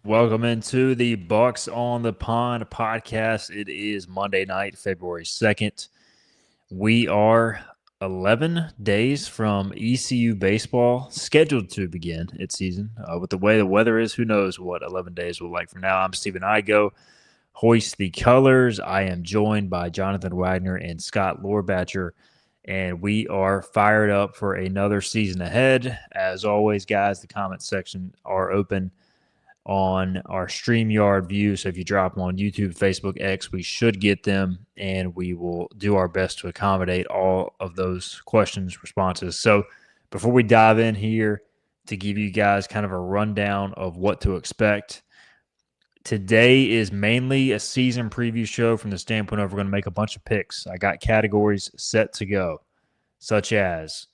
Welcome into the Bucs on the Pond podcast. It is Monday night, February 2nd. We are 11 days from ECU Baseball scheduled to begin its season. With the way the weather is, who knows what 11 days will like from now. I'm Stephen Igo. Hoist the colors. I am joined by Jonathan Wagner and Scott Lorbatcher, and we are fired up for another season ahead. As always, guys, the comment section are open on our StreamYard view. So if you drop them on YouTube, Facebook, X, we should get them, and we will do our best to accommodate all of those questions, responses. So before we dive in here to give you guys kind of a rundown of what to expect, today is mainly a season preview show from the standpoint of we're going to make a bunch of picks. I got categories set to go, such as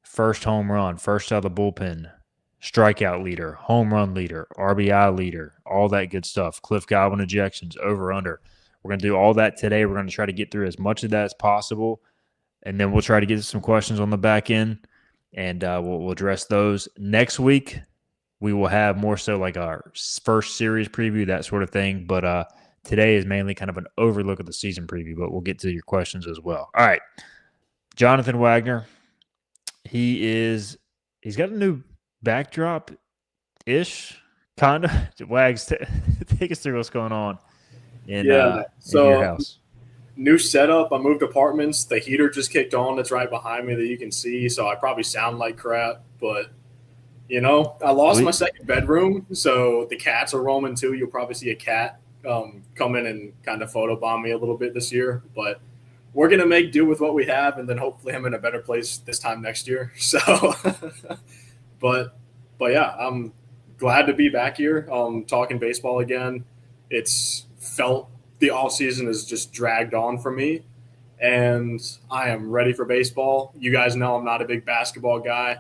first home run, first out of the bullpen, strikeout leader, home run leader, RBI leader, all that good stuff. Cliff Godwin ejections, over, under. We're going to do all that today. We're going to try to get through as much of that as possible, and then we'll try to get some questions on the back end, and we'll address those. Next week, we will have more so like our first series preview, that sort of thing. But today is mainly kind of an overlook of the season preview, but we'll get to your questions as well. All right. Jonathan Wagner, he's got a new backdrop-ish, kind of. Wags, take us through what's going on in your house. New setup. I moved apartments. The heater just kicked on. That's right behind me that you can see. So I probably sound like crap, but I lost my second bedroom, so the cats are roaming too. You'll probably see a cat come in and kind of photobomb me a little bit this year, but we're going to make do with what we have, and then hopefully I'm in a better place this time next year. So, but yeah, I'm glad to be back here talking baseball again. It's felt the off season has just dragged on for me, and I am ready for baseball. You guys know I'm not a big basketball guy,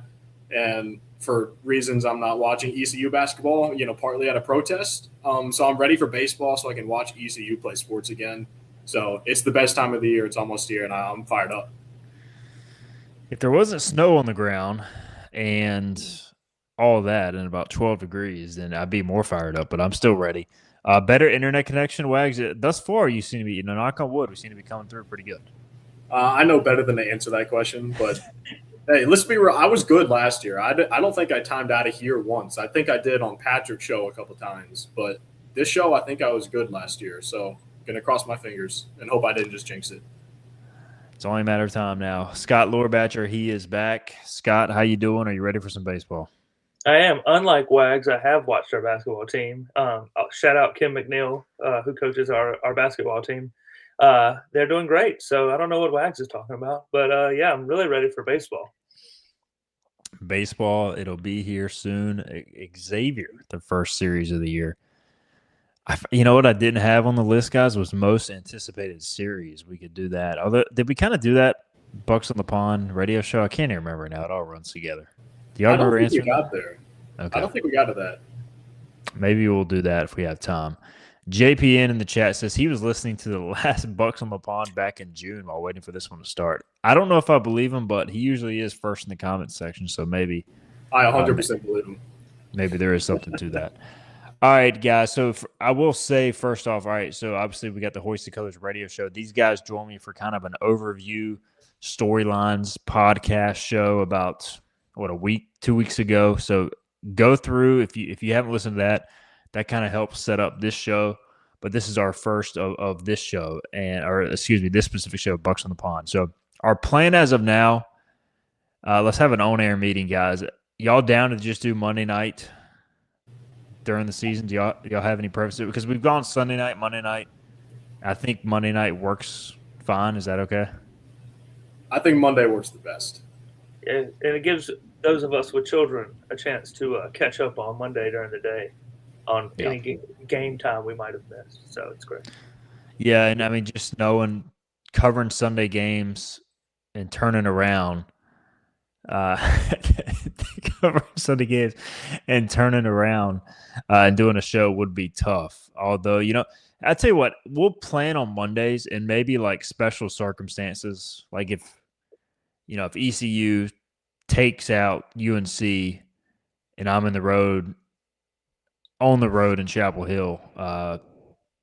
and for reasons I'm not watching ECU basketball, partly out of protest. So I'm ready for baseball so I can watch ECU play sports again. So it's the best time of the year. It's almost here, and I'm fired up. If there wasn't snow on the ground and all that and about 12 degrees, then I'd be more fired up, but I'm still ready. Better internet connection, Wags. Thus far, you seem to be, knock on wood, we seem to be coming through pretty good. I know better than to answer that question, but hey, let's be real. I was good last year. I don't think I timed out of here once. I think I did on Patrick's show a couple times, but this show, I think I was good last year. So going to cross my fingers and hope I didn't just jinx it. It's only a matter of time now. Scott Lorbatcher, he is back. Scott, how you doing? Are you ready for some baseball? I am. Unlike Wags, I have watched our basketball team. Shout out Kim McNeil, who coaches our basketball team. They're doing great. So I don't know what Wags is talking about, but yeah, I'm really ready for baseball. Baseball, it'll be here soon. Xavier, the first series of the year. You know what I didn't have on the list, guys, was most anticipated series. We could do that. Although, did we kind of do that Bucs on the Pond radio show? I can't even remember now. It all runs together. Do y'all remember answering? We got there. Okay. I don't think we got to that. Maybe we'll do that if we have time. JPN in the chat says he was listening to the last Bucs on the Pond back in June while waiting for this one to start. I don't know if I believe him, but he usually is first in the comments section, so maybe. I 100% believe him. Maybe there is something to that. All right, guys. So I will say first off, all right, so obviously we got the Hoist the Colors radio show. These guys join me for kind of an overview storylines podcast show about, 2 weeks ago. So go through, if you haven't listened to that kind of helps set up this show. But this is our first of this show, this specific show, Bucs on the Pond. So our plan as of now, let's have an on-air meeting, guys. Y'all down to just do Monday night during the season? Do y'all have any preferences? Because we've gone Sunday night, Monday night. I think Monday night works fine. Is that okay? I think Monday works the best. And it gives those of us with children a chance to catch up on Monday during the day on any game time we might have missed. So it's great. Yeah, and I mean, just covering Sunday games and turning around covering Sunday games and turning around and doing a show would be tough. Although, I tell you what, we'll plan on Mondays and maybe like special circumstances, like if ECU takes out UNC and I'm in the road on the road in Chapel Hill,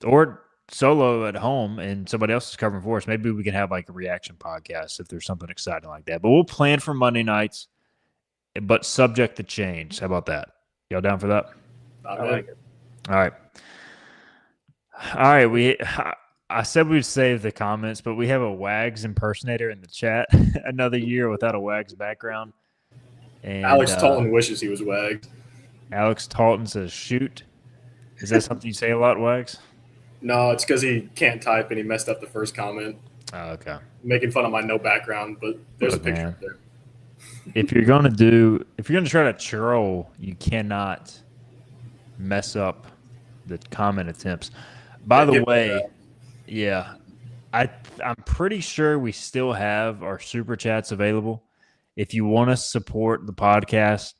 or solo at home, and somebody else is covering for us. Maybe we can have like a reaction podcast if there's something exciting like that. But we'll plan for Monday nights, but subject to change. How about that? Y'all down for that? I like it. All right. All right. I said we'd save the comments, but we have a Wags impersonator in the chat. Another year without a Wags background. And Alex Talton wishes he was Wags. Alex Talton says, shoot. Is that something you say a lot, Wags? No, it's because he can't type and he messed up the first comment. Oh, okay. Making fun of my no background, but there's a picture up there. If you're gonna try to troll, you cannot mess up the comment attempts. By the way, yeah, I'm pretty sure we still have our super chats available. If you want to support the podcast,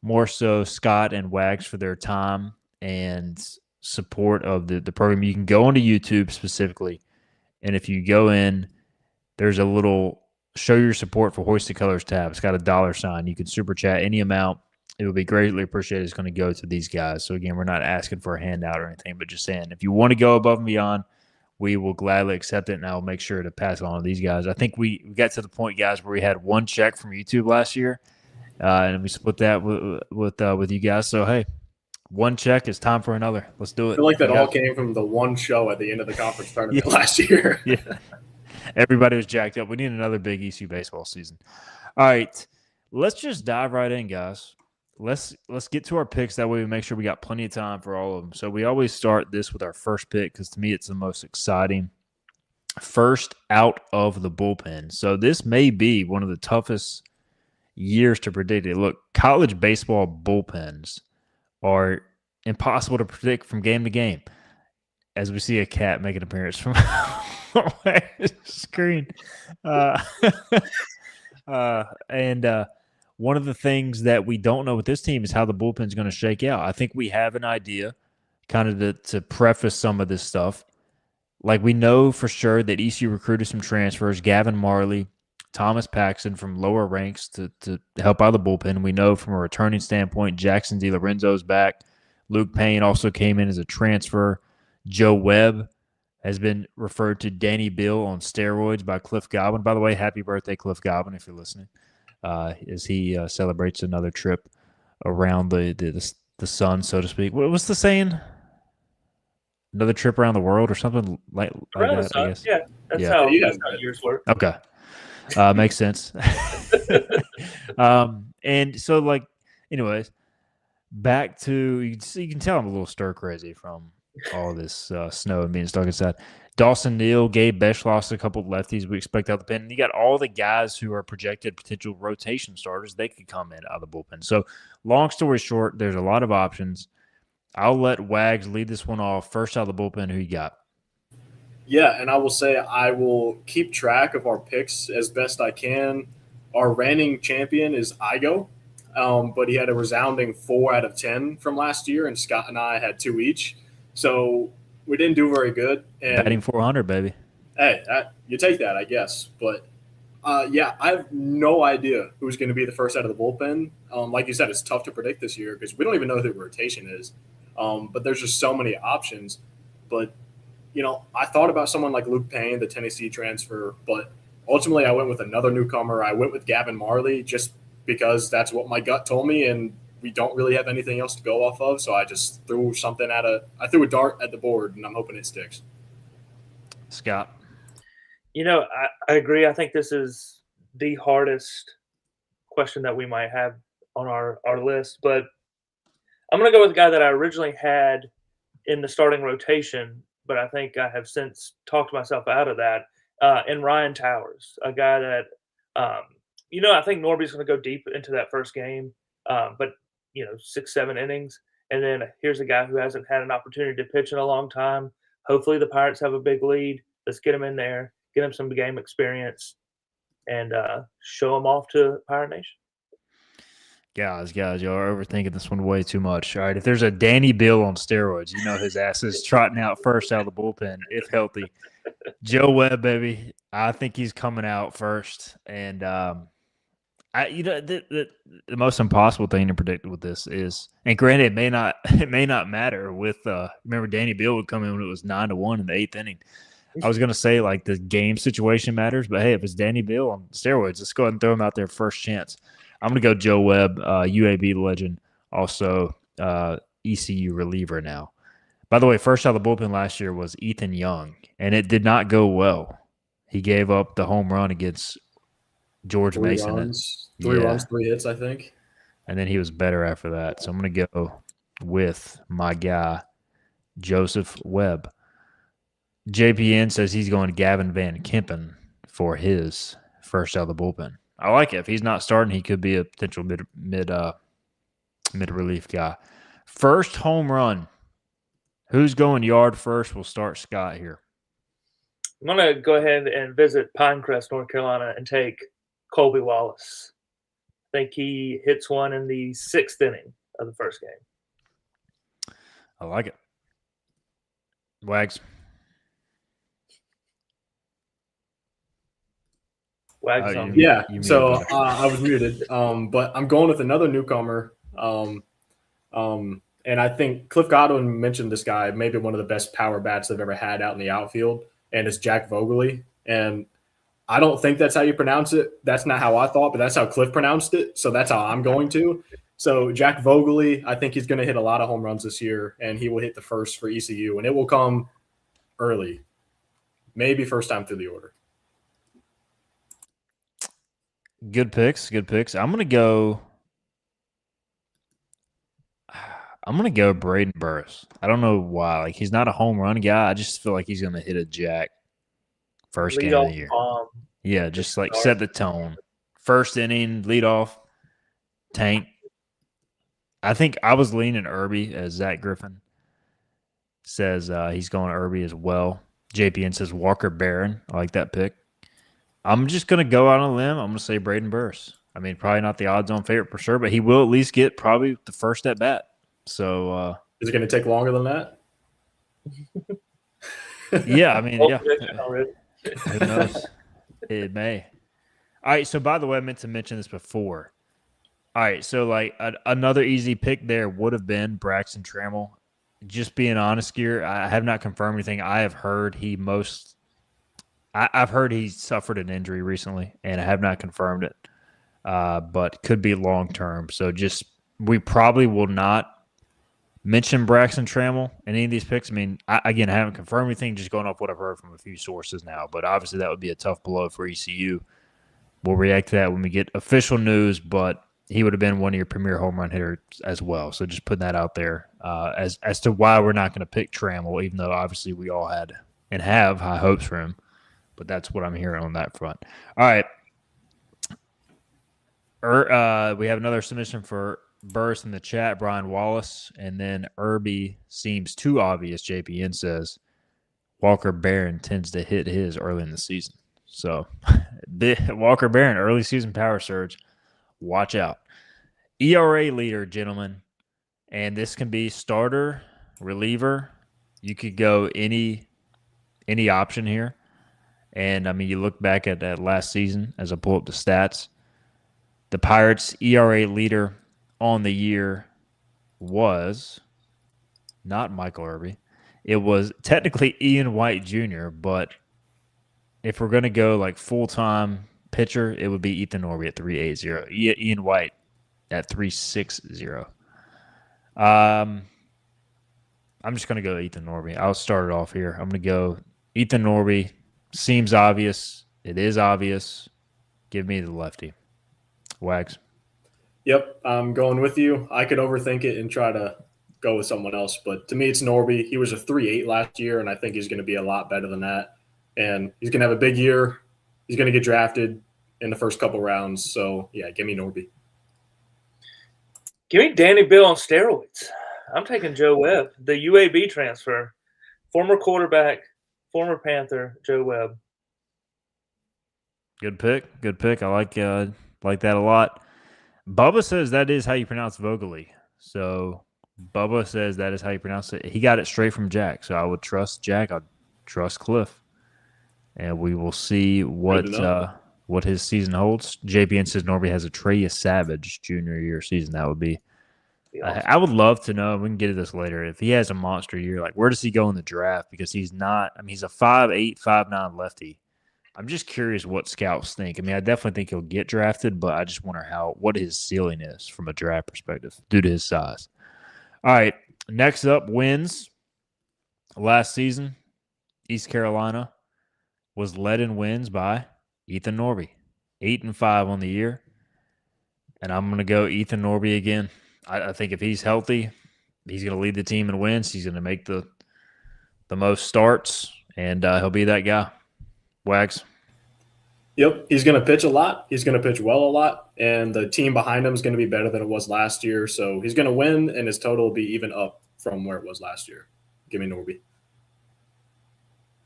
more so Scott and Wags for their time and support of the program, you can go onto YouTube specifically, and if you go in, there's a little show your support for Hoisted Colors tab. It's got a $sign. You can super chat any amount. It will be greatly appreciated. It's going to go to these guys. So again, we're not asking for a handout or anything, but just saying if you want to go above and beyond, we will gladly accept it, and I'll make sure to pass it on to these guys. I think we got to the point, guys, where we had one check from YouTube last year, and we split that with you guys. So hey, one check is time for another. Let's do it. I feel like that all came from the one show at the end of the conference tournament last year. Yeah. Everybody was jacked up. We need another big ECU baseball season. All right. Let's just dive right in, guys. Let's get to our picks. That way we make sure we got plenty of time for all of them. So we always start this with our first pick because to me it's the most exciting. First out of the bullpen. So this may be one of the toughest years to predict it. Look, college baseball bullpens are impossible to predict from game to game. As we see a cat make an appearance from screen. And one of the things that we don't know with this team is how the bullpen is going to shake out. I think we have an idea kind of to preface some of this stuff. Like we know for sure that ECU recruited some transfers, Gavin Marley, Thomas Paxton from lower ranks to help out the bullpen. We know from a returning standpoint, Jackson DiLorenzo's back. Luke Payne also came in as a transfer. Joe Webb has been referred to Danny Bill on steroids by Cliff Godwin. By the way, happy birthday, Cliff Godwin, if you're listening, as he celebrates another trip around the sun, so to speak. What was the saying? Another trip around the world or something like that, I guess. Yeah, that's how years work. Okay. Makes sense. And so, like, anyways, back to you can tell I'm a little stir crazy from all this snow and being stuck inside. Dawson Neal, Gabe Besh lost a couple of lefties we expect out of the pen. And you got all the guys who are projected potential rotation starters. They could come in out of the bullpen. So, long story short, there's a lot of options. I'll let Wags lead this one off. First out of the bullpen, who you got? Yeah, and I will say I will keep track of our picks as best I can. Our reigning champion is Igo, but he had a resounding 4 out of 10 from last year, and Scott and I had 2 each. So we didn't do very good. And batting 400, baby. Hey, you take that, I guess. But, yeah, I have no idea who's going to be the first out of the bullpen. Like you said, it's tough to predict this year because we don't even know who the rotation is. But there's just so many options. But, you know, I thought about someone like Luke Payne, the Tennessee transfer, but ultimately I went with another newcomer. I went with Gavin Marley just because that's what my gut told me, and we don't really have anything else to go off of. So I just threw a dart at the board, and I'm hoping it sticks. Scott. You know, I agree. I think this is the hardest question that we might have on our list, but I'm going to go with the guy that I originally had in the starting rotation, but I think I have since talked myself out of that, and Ryan Towers, a guy that, I think Norby's going to go deep into that first game, but, 6-7 innings. And then here's a guy who hasn't had an opportunity to pitch in a long time. Hopefully the Pirates have a big lead. Let's get him in there, get him some game experience, and show him off to Pirate Nation. Guys, y'all are overthinking this one way too much. All right, if there's a Danny Bill on steroids, his ass is trotting out first out of the bullpen, if healthy. Joe Webb, baby, I think he's coming out first. And The most impossible thing to predict with this is, and granted, it may not matter. With remember, Danny Beal would come in when it was 9-1 in the 8th inning. I was gonna say like the game situation matters, but hey, if it's Danny Beal on steroids, let's go ahead and throw him out there first chance. I'm gonna go Joe Webb, UAB legend, also ECU reliever now. By the way, first out of the bullpen last year was Ethan Young, and it did not go well. He gave up the home run against George Mason. Three runs, 3 hits, I think. And then he was better after that. So I'm going to go with my guy, Joseph Webb. JPN says he's going to Gavin Van Kempen for his first out of the bullpen. I like it. If he's not starting, he could be a potential mid relief guy. First home run. Who's going yard first? We'll start Scott here. I'm going to go ahead and visit Pinecrest, North Carolina, and take Colby Wallace. I think he hits one in the 6th inning of the first game. I like it. Wags. Wags on. Yeah, so I was muted. But I'm going with another newcomer. And I think Cliff Godwin mentioned this guy, maybe one of the best power bats they've ever had out in the outfield, and it's Jack Vogeley. And I don't think that's how you pronounce it. That's not how I thought, but that's how Cliff pronounced it. So that's how I'm going to. So Jack Vogeley, I think he's going to hit a lot of home runs this year, and he will hit the first for ECU, and it will come early, maybe first time through the order. Good picks. I'm gonna go Braden Burris. I don't know why. Like, he's not a home run guy. I just feel like he's gonna hit a jack first game of the year. Yeah, just like set the tone. First inning, lead off, tank. I think I was leaning Irby, as Zach Griffin says he's going Irby as well. JPN says Walker Barron. I like that pick. I'm just going to go out on a limb. I'm going to say Braden Burris. I mean, probably not the odds-on favorite for sure, but he will at least get probably the first at bat. So is it going to take longer than that? Yeah, I mean, yeah. Who knows? It may. All right, so by the way, I meant to mention this before. All right, so like another easy pick there would have been Braxton Trammell. Just being honest here, I have not confirmed anything. I have heard I've heard he suffered an injury recently, and I have not confirmed it, but could be long-term. So we probably will not mention Braxton Trammell in any of these picks. I mean, I haven't confirmed anything, just going off what I've heard from a few sources now. But obviously that would be a tough blow for ECU. We'll react to that when we get official news, but he would have been one of your premier home run hitters as well. So just putting that out there as to why we're not going to pick Trammell, even though obviously we all had and have high hopes for him. But that's what I'm hearing on that front. All right. We have another submission for Burris in the chat, Brian Wallace. And then Irby seems too obvious, JPN says. Walker Barron tends to hit his early in the season. So Walker Barron, early season power surge. Watch out. ERA leader, gentlemen. And this can be starter, reliever. You could go any option here. And, I mean, you look back at that last season as I pull up the stats. The Pirates' ERA leader on the year was not Michael Irby. It was technically Ian White Jr., but if we're going to go like full-time pitcher, it would be Ethan Norby at 3.80. Ian White at 3.60. I'm just going to go Ethan Norby. I'll start it off here. I'm going to go Ethan Norby. Seems obvious. It is obvious. Give me the lefty. Wags. Yep, I'm going with you. I could overthink it and try to go with someone else, but to me it's Norby. He was a 3.8 last year, and I think he's going to be a lot better than that. And he's going to have a big year. He's going to get drafted in the first couple rounds. So, yeah, give me Norby. Give me Danny Bill on steroids. I'm taking Joe Webb, the UAB transfer, former quarterback, former Panther, Joe Webb. Good pick. I like that a lot. Bubba says that is how you pronounce Vogeley. So Bubba says that is how you pronounce it. He got it straight from Jack. So I would trust Jack. I'd trust Cliff. And we will see what what his season holds. JPN says Norby has a Trey Savage junior year season. That would be Awesome. I would love to know. We can get to this later. If he has a monster year, like where does he go in the draft? Because he's not. I mean, he's a 5'8", 5'9" lefty. I'm just curious what scouts think. I mean, I definitely think he'll get drafted, but I just wonder what his ceiling is from a draft perspective due to his size. All right, next up, wins. Last season, East Carolina was led in wins by Ethan Norby, 8-5 on the year, and I'm going to go Ethan Norby again. I think if he's healthy, he's going to lead the team in wins. He's going to make the most starts, and he'll be that guy. Wags. Yep, he's going to pitch a lot. He's going to pitch well a lot, and the team behind him is going to be better than it was last year. So he's going to win, and his total will be even up from where it was last year. Give me Norby.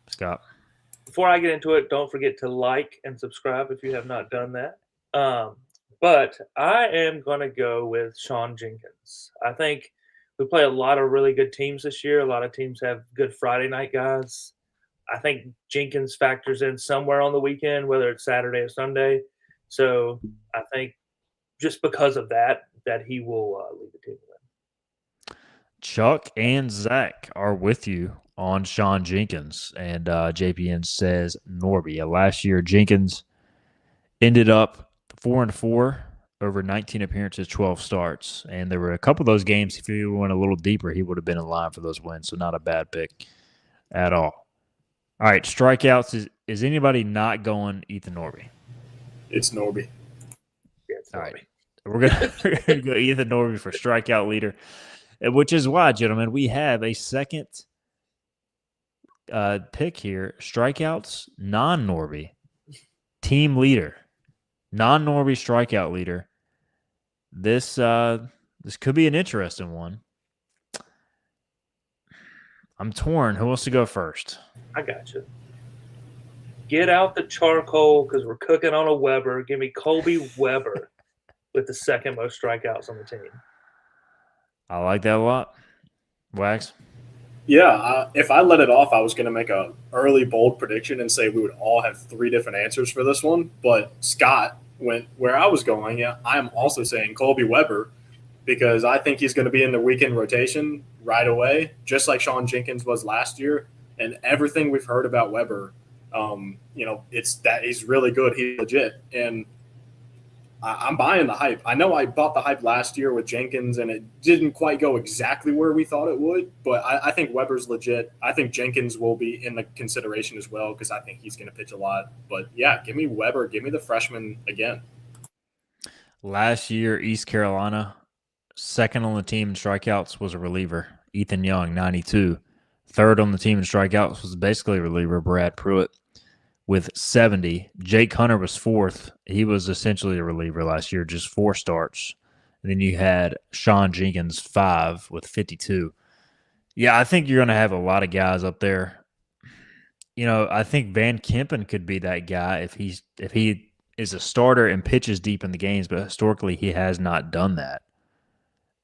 Scott. Before I get into it, don't forget to like and subscribe if you have not done that. But I am going to go with Sean Jenkins. I think we play a lot of really good teams this year. A lot of teams have good Friday night guys. I think Jenkins factors in somewhere on the weekend, whether it's Saturday or Sunday. So I think just because of that he will lead the team. Chuck and Zach are with you on Sean Jenkins, and JPN says Norby. Last year, Jenkins ended up 4-4 over 19 appearances, 12 starts, and there were a couple of those games. If he went a little deeper, he would have been in line for those wins. So not a bad pick at all. All right, strikeouts. Is anybody not going Ethan Norby? It's Norby. Yeah, it's Norby. All right, we're gonna go Ethan Norby for strikeout leader, which is why, gentlemen, we have a second pick here. Strikeouts, non-Norby, team leader, non-Norby strikeout leader. This could be an interesting one. I'm torn. Who wants to go first? I got you. Get out the charcoal because we're cooking on a Weber. Give me Colby Weber with the second most strikeouts on the team. I like that a lot. Wags? Yeah, if I let it off, I was going to make a early bold prediction and say we would all have three different answers for this one. But Scott went where I was going. Yeah, I am also saying Colby Weber because I think he's going to be in the weekend rotation right away, just like Sean Jenkins was last year. And everything we've heard about Weber, it's that he's really good. He's legit. And I'm buying the hype. I know I bought the hype last year with Jenkins, and it didn't quite go exactly where we thought it would. But I think Weber's legit. I think Jenkins will be in the consideration as well because I think he's going to pitch a lot. But, yeah, give me Weber. Give me the freshman again. Last year, East Carolina, second on the team in strikeouts was a reliever, Ethan Young, 92. Third on the team in strikeouts was basically a reliever, Brad Pruitt, with 70. Jake Hunter was fourth. He was essentially a reliever last year, just 4 starts. And then you had Sean Jenkins, 5 with 52. Yeah, I think you're going to have a lot of guys up there. I think Van Kempen could be that guy if he is a starter and pitches deep in the games, but historically he has not done that.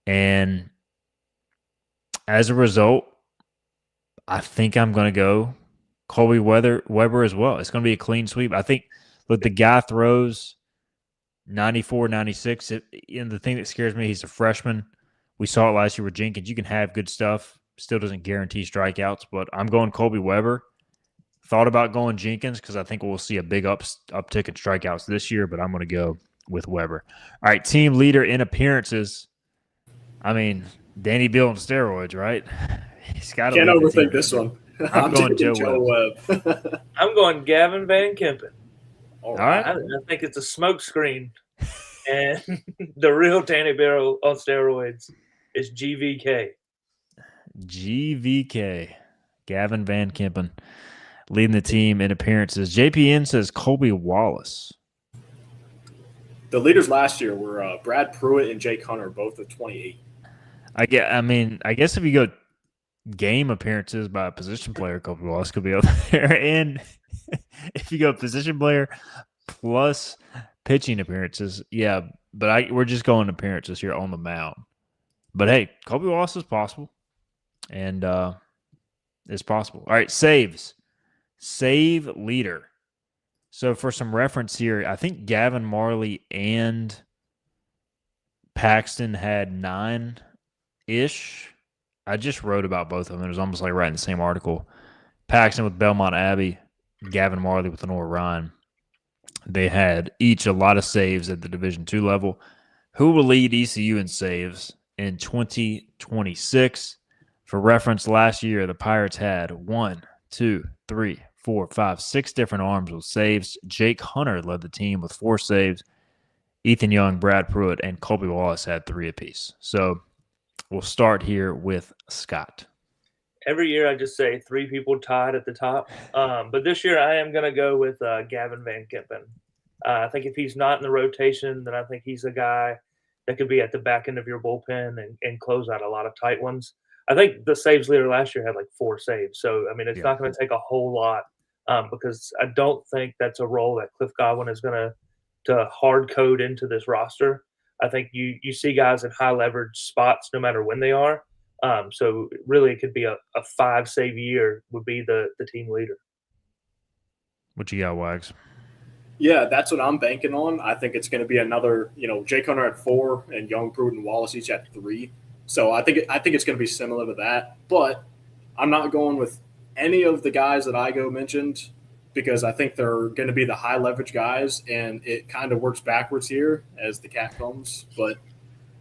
And as a result, I think I'm going to go Colby Weber as well. It's going to be a clean sweep. I think, the guy throws 94, 96. And the thing that scares me, he's a freshman. We saw it last year with Jenkins. You can have good stuff. Still doesn't guarantee strikeouts, but I'm going Colby Weber. Thought about going Jenkins because I think we'll see a big uptick in strikeouts this year, but I'm going to go with Weber. All right, team leader in appearances. I mean, Danny Bill on steroids, right? He's got to. Can't overthink this one. I'm going Joe Webb. I'm going Gavin Van Kempen. All right. I think it's a smoke screen. And the real Danny Bill on steroids is GVK. GVK. Gavin Van Kempen leading the team in appearances. JPN says Colby Wallace. The leaders last year were Brad Pruitt and Jake Hunter, both at 28. I guess if you go game appearances by a position player, Colby Wallace could be up there. And if you go position player plus pitching appearances, yeah. But we're just going appearances here on the mound. But hey, Colby Wallace is possible, and it's possible. All right, saves. Save leader. So for some reference here, I think Gavin Marley and Paxton had 9-ish. I just wrote about both of them. It was almost like writing the same article. Paxton with Belmont Abbey, Gavin Marley with Lenore Ryan. They had each a lot of saves at the Division II level. Who will lead ECU in saves in 2026? For reference, last year the Pirates had 1, 2, 3, 4, 5, 6 different arms with saves. Jake Hunter led the team with 4 saves. Ethan Young, Brad Pruitt, and Colby Wallace had 3 apiece. So we'll start here with Scott. Every year I just say 3 people tied at the top. But this year I am going to go with Gavin Van Kempen. I think if he's not in the rotation, then I think he's a guy that could be at the back end of your bullpen and close out a lot of tight ones. I think the saves leader last year had like 4 saves. So, I mean, it's not going to take a whole lot because I don't think that's a role that Cliff Godwin is going to hard code into this roster. I think you see guys in high leverage spots no matter when they are. So really, it could be a 5 save year would be the team leader. What you got, Wags? Yeah, that's what I'm banking on. I think it's going to be another, Jake Hunter at 4 and Young, Pruitt, and Wallace each at 3. So I think it's going to be similar to that. But I'm not going with any of the guys that Igo mentioned because I think they're going to be the high leverage guys, and it kind of works backwards here as the cat comes. But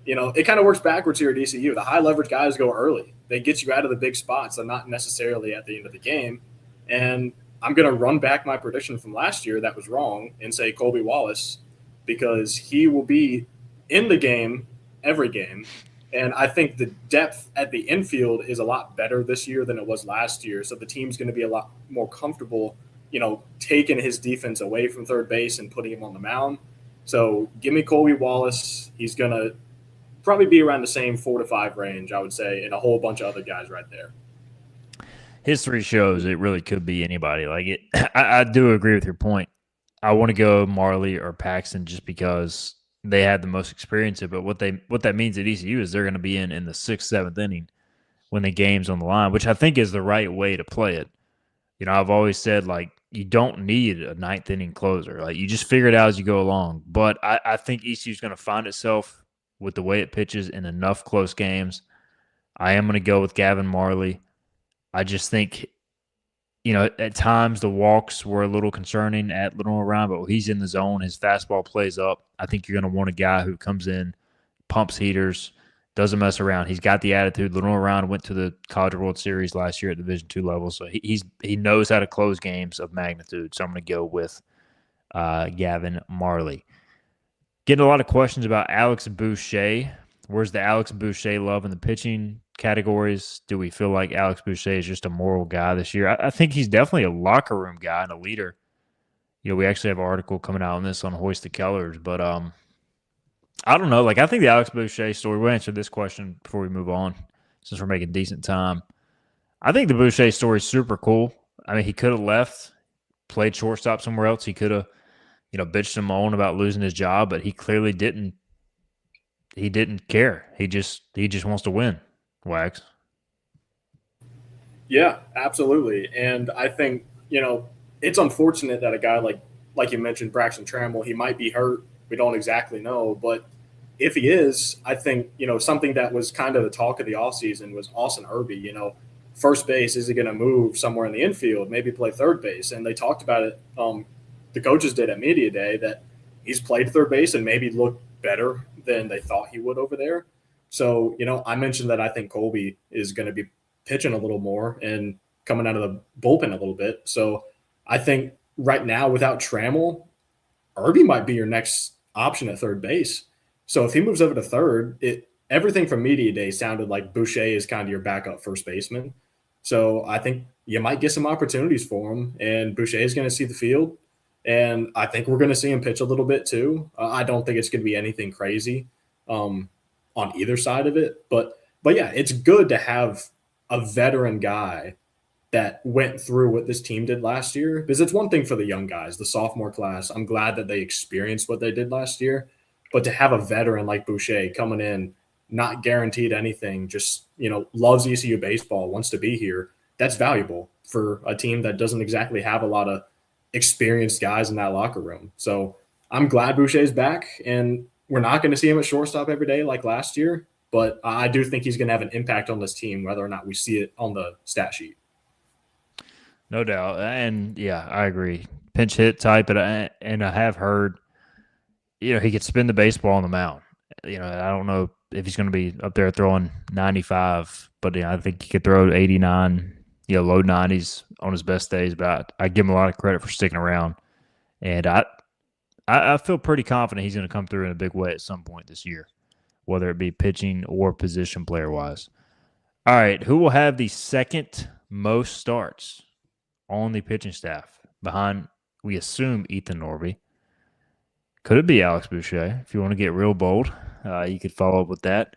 it kind of works backwards here at ECU. The high leverage guys go early. They get you out of the big spots. They're not necessarily at the end of the game. And I'm going to run back my prediction from last year that was wrong and say Colby Wallace because he will be in the game every game. And I think the depth at the infield is a lot better this year than it was last year. So the team's going to be a lot more comfortable, taking his defense away from third base and putting him on the mound. So give me Colby Wallace. He's going to probably be around the same 4 to 5 range, I would say, and a whole bunch of other guys right there. History shows it really could be anybody. I do agree with your point. I want to go Marley or Paxton just because they had the most experience. But what that means at ECU is they're going to be in the 6th, 7th inning when the game's on the line, which I think is the right way to play it. I've always said you don't need a 9th inning closer. You just figure it out as you go along. But I think ECU is going to find itself with the way it pitches in enough close games. I am going to go with Gavin Marley. I just think, at times the walks were a little concerning at Lenore Ryan, but when he's in the zone, his fastball plays up. I think you're going to want a guy who comes in, pumps heaters, doesn't mess around. He's got the attitude. Lenore Ryan went to the College World Series last year at Division II level, so he knows how to close games of magnitude. So I'm going to go with Gavin Marley. Getting a lot of questions about Alex Boucher. Where's the Alex Boucher love in the pitching categories? Do we feel like Alex Boucher is just a moral guy this year? I think he's definitely a locker room guy and a leader. We actually have an article coming out on this on Hoist the Colors, but I don't know. I think the Alex Boucher story, we'll answer this question before we move on since we're making decent time. I think the Boucher story is super cool. I mean, he could have left, played shortstop somewhere else. He could have, bitched and moaned about losing his job, but he clearly didn't. He didn't care. He just wants to win. Wags. Yeah, absolutely. And I think, it's unfortunate that a guy like you mentioned, Braxton Trammell, he might be hurt. We don't exactly know. But if he is, I think, something that was kind of the talk of the offseason was Austin Irby. First base, is he going to move somewhere in the infield, maybe play third base? And they talked about it. The coaches did at Media Day that he's played third base and maybe looked better than they thought he would over there. So, I mentioned that I think Colby is going to be pitching a little more and coming out of the bullpen a little bit. So I think right now without Trammell, Irby might be your next option at third base. So if he moves over to third, everything from Media Day sounded like Boucher is kind of your backup first baseman. So I think you might get some opportunities for him, and Boucher is going to see the field. And I think we're going to see him pitch a little bit too. I don't think it's going to be anything crazy on either side of it. But yeah, it's good to have a veteran guy that went through what this team did last year. Because it's one thing for the young guys, the sophomore class. I'm glad that they experienced what they did last year. But to have a veteran like Boucher coming in, not guaranteed anything, just, loves ECU baseball, wants to be here, that's valuable for a team that doesn't exactly have a lot of experienced guys in that locker room. So I'm glad Boucher's back, and we're not going to see him at shortstop every day like last year, but I do think he's going to have an impact on this team, whether or not we see it on the stat sheet. No doubt. And yeah, I agree. Pinch hit type, and I have heard, he could spin the baseball on the mound. I don't know if he's going to be up there throwing 95, but I think he could throw 89, low 90s on his best days. But I give him a lot of credit for sticking around. And I feel pretty confident he's going to come through in a big way at some point this year, whether it be pitching or position player-wise. All right, who will have the second most starts on the pitching staff behind, we assume, Ethan Norby? Could it be Alex Boucher? If you want to get real bold, you could follow up with that.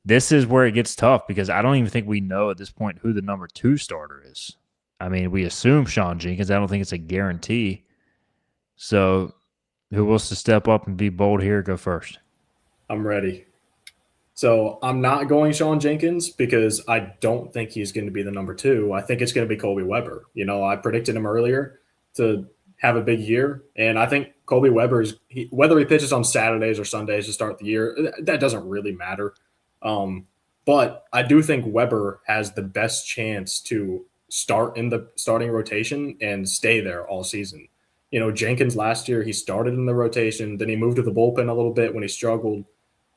This is where it gets tough because I don't even think we know at this point who the number 2 starter is. I mean, we assume Sean Jenkins. I don't think it's a guarantee. So who wants to step up and be bold here? Go first. I'm ready. So I'm not going Sean Jenkins because I don't think he's going to be the number 2. I think it's going to be Colby Weber. I predicted him earlier to have a big year, and I think Colby Weber whether he pitches on Saturdays or Sundays to start the year, that doesn't really matter. But I do think Weber has the best chance to start in the starting rotation and stay there all season. Jenkins last year, he started in the rotation, then he moved to the bullpen a little bit when he struggled,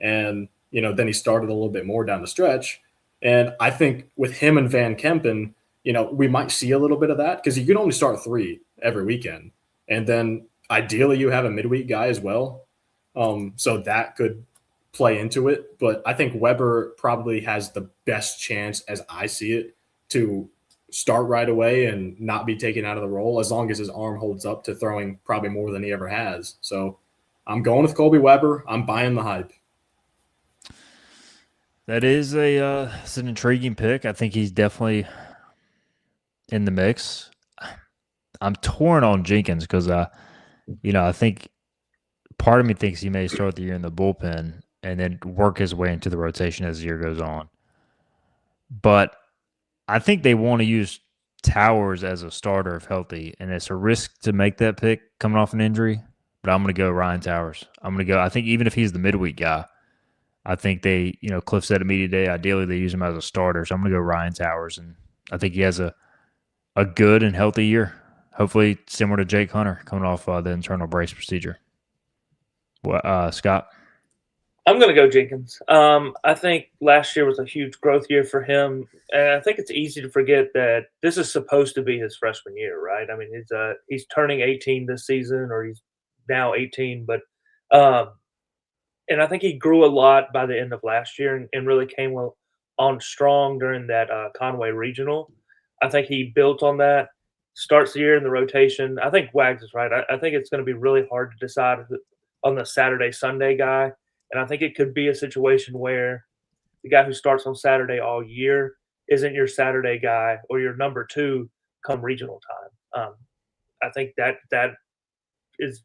and then he started a little bit more down the stretch. And I think with him and Van Kempen, we might see a little bit of that because you can only start 3 every weekend. And then ideally you have a midweek guy as well. So that could play into it. But I think Weber probably has the best chance, as I see it, to start right away and not be taken out of the role as long as his arm holds up to throwing probably more than he ever has. So I'm going with Colby Weber. I'm buying the hype. That is it's an intriguing pick. I think he's definitely in the mix. I'm torn on Jenkins because, I think part of me thinks he may start the year in the bullpen and then work his way into the rotation as the year goes on. But I think they want to use Towers as a starter if healthy, and it's a risk to make that pick coming off an injury. But I'm going to go Ryan Towers. I think even if he's the midweek guy, I think they, Cliff said immediate day, ideally they use him as a starter. So I'm going to go Ryan Towers, and I think he has a good and healthy year. Hopefully similar to Jake Hunter coming off the internal brace procedure. Scott? I'm going to go Jenkins. I think last year was a huge growth year for him, and I think it's easy to forget that this is supposed to be his freshman year, right? I mean, he's turning 18 this season, or he's now 18, but and I think he grew a lot by the end of last year and really came on strong during that Conway Regional. I think he built on that. Starts the year in the rotation. I think Wags is right. I think it's going to be really hard to decide on the Saturday-Sunday guy. And I think it could be a situation where the guy who starts on Saturday all year isn't your Saturday guy or your number 2 come regional time. I think that is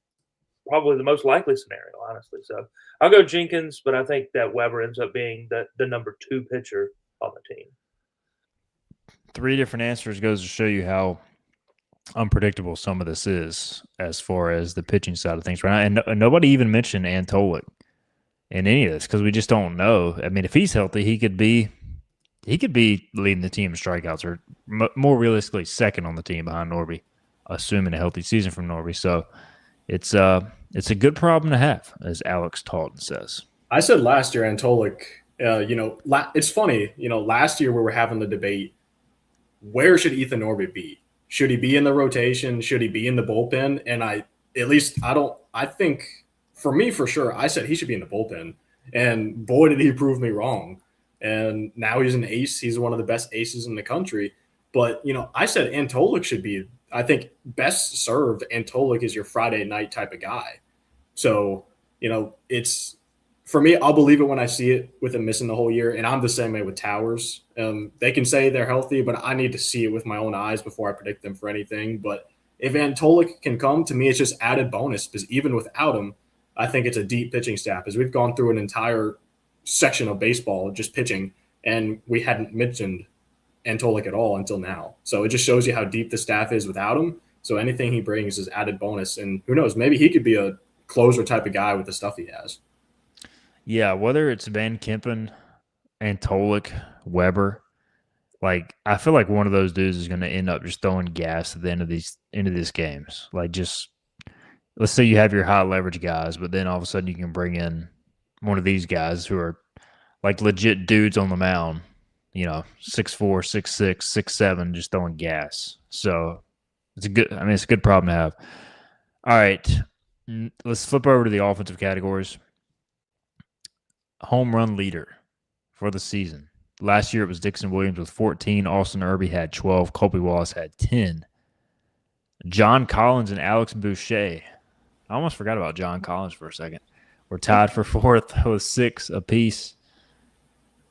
probably the most likely scenario, honestly. So I'll go Jenkins, but I think that Weber ends up being the number 2 pitcher on the team. 3 different answers goes to show you how unpredictable some of this is as far as the pitching side of things right now. And nobody even mentioned Antolik in any of this because we just don't know. I mean, if he's healthy, he could be leading the team in strikeouts or more realistically second on the team behind Norby, assuming a healthy season from Norby. So it's a good problem to have, as Alex Talton says. I said last year Antolik, it's funny, last year we were having the debate, where should Ethan Norby be? Should he be in the rotation? Should he be in the bullpen? And I think for me, for sure, I said he should be in the bullpen. And boy, did he prove me wrong. And now he's an ace. He's one of the best aces in the country. But, I said Antolik should be, I think, best served. Antolik is your Friday night type of guy. So, it's, for me, I'll believe it when I see it with him missing the whole year. And I'm the same way with Towers. They can say they're healthy, but I need to see it with my own eyes before I predict them for anything. But if Antolik can come, to me, it's just added bonus because even without him, I think it's a deep pitching staff. As we've gone through an entire section of baseball just pitching, and we hadn't mentioned Antolik at all until now. So it just shows you how deep the staff is without him. So anything he brings is added bonus. And who knows, maybe he could be a closer type of guy with the stuff he has. Yeah, whether it's Van Kempen, Antolik, Weber, like I feel like one of those dudes is going to end up just throwing gas at the end of these games. Like just let's say you have your high leverage guys, but then all of a sudden you can bring in one of these guys who are like legit dudes on the mound, 6'4", 6'6", 6'7", just throwing gas. So it's a good problem to have. All right. Let's flip over to the offensive categories. Home run leader for the season. Last year it was Dixon Williams with 14. Austin Irby had 12. Colby Wallace had 10. John Collins and Alex Boucher. I almost forgot about John Collins for a second. We're tied for fourth with 6 apiece.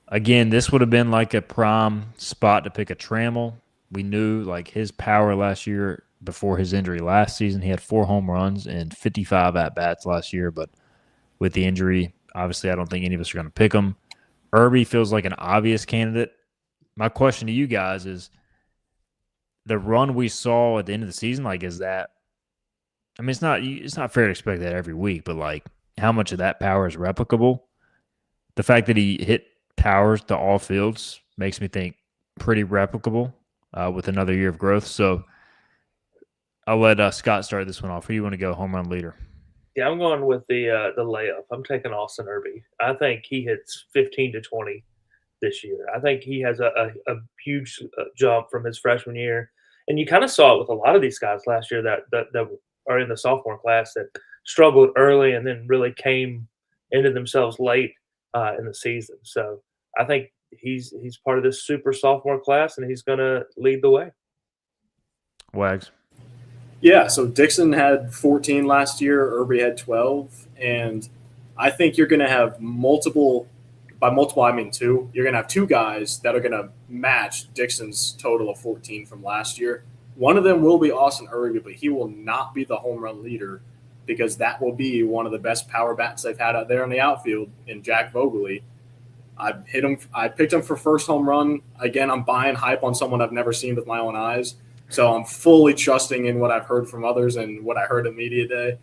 Again, this would have been like a prime spot to pick a Trammell. We knew like his power last year before his injury last season. He had 4 home runs and 55 at-bats last year, but with the injury, obviously I don't think any of us are going to pick him. Irby feels like an obvious candidate. My question to you guys is the run we saw at the end of the season, like is that – I mean, it's not fair to expect that every week, but like how much of that power is replicable? The fact that he hit powers to all fields makes me think pretty replicable with another year of growth. So I'll let Scott start this one off. Who do you want to go home run leader? Yeah, I'm going with the layup. I'm taking Austin Irby. I think he hits 15 to 20 this year. I think he has a huge jump from his freshman year, and you kind of saw it with a lot of these guys last year that are in the sophomore class that struggled early and then really came into themselves late in the season. So I think he's part of this super sophomore class, and he's going to lead the way. Wags. Yeah, so Dixon had 14 last year, Irby had 12, and I think you're going to have multiple – by multiple I mean 2. You're going to have 2 guys that are going to match Dixon's total of 14 from last year. One of them will be Austin Irby, but he will not be the home run leader because that will be one of the best power bats they've had out there in the outfield in Jack Vogeley. I picked him for first home run. Again, I'm buying hype on someone I've never seen with my own eyes. So I'm fully trusting in what I've heard from others and what I heard at Media Day.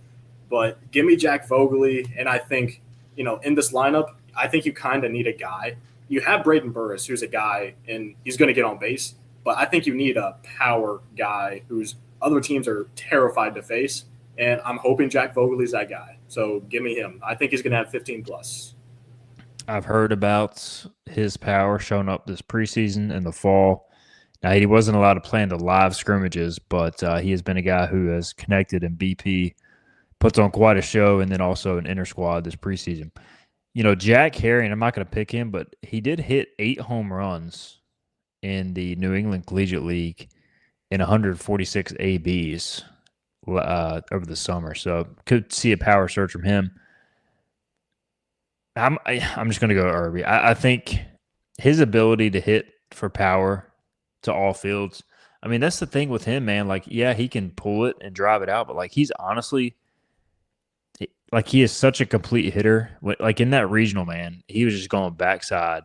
But give me Jack Vogeley, and I think, in this lineup, I think you kind of need a guy. You have Braden Burris, who's a guy, and he's going to get on base. But I think you need a power guy whose other teams are terrified to face. And I'm hoping Jack Vogeley's that guy. So give me him. I think he's going to have 15+. I've heard about his power showing up this preseason in the fall. Now, he wasn't allowed to play in the live scrimmages, but he has been a guy who has connected in BP, puts on quite a show, and then also an inter squad this preseason. Jack Herring, I'm not going to pick him, but he did hit 8 home runs in the New England Collegiate League in 146 ABs over the summer. So could see a power surge from him. I'm just going to go Irby. I think his ability to hit for power to all fields. I mean, that's the thing with him, man. Like, yeah, he can pull it and drive it out, but like he's honestly like he is such a complete hitter. Like in that regional, man, he was just going backside,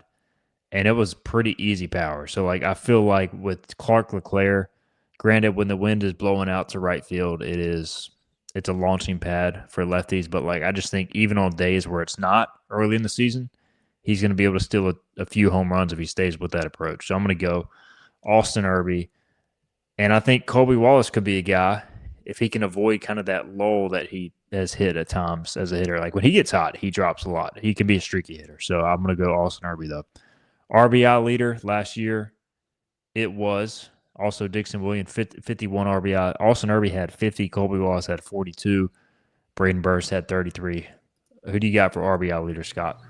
and it was pretty easy power. So like I feel like with Clark LeClaire, granted, when the wind is blowing out to right field, it's a launching pad for lefties. But like I just think even on days where it's not early in the season, he's going to be able to steal a few home runs if he stays with that approach. So I'm going to go Austin Irby. And I think Colby Wallace could be a guy if he can avoid kind of that lull that he has hit at times as a hitter. Like when he gets hot, he drops a lot. He can be a streaky hitter. So I'm going to go Austin Irby, though. RBI leader last year, it was also Dixon Williams, 51 RBI. Austin Irby had 50. Colby Wallace had 42. Braden Burris had 33. Who do you got for RBI leader, Scott?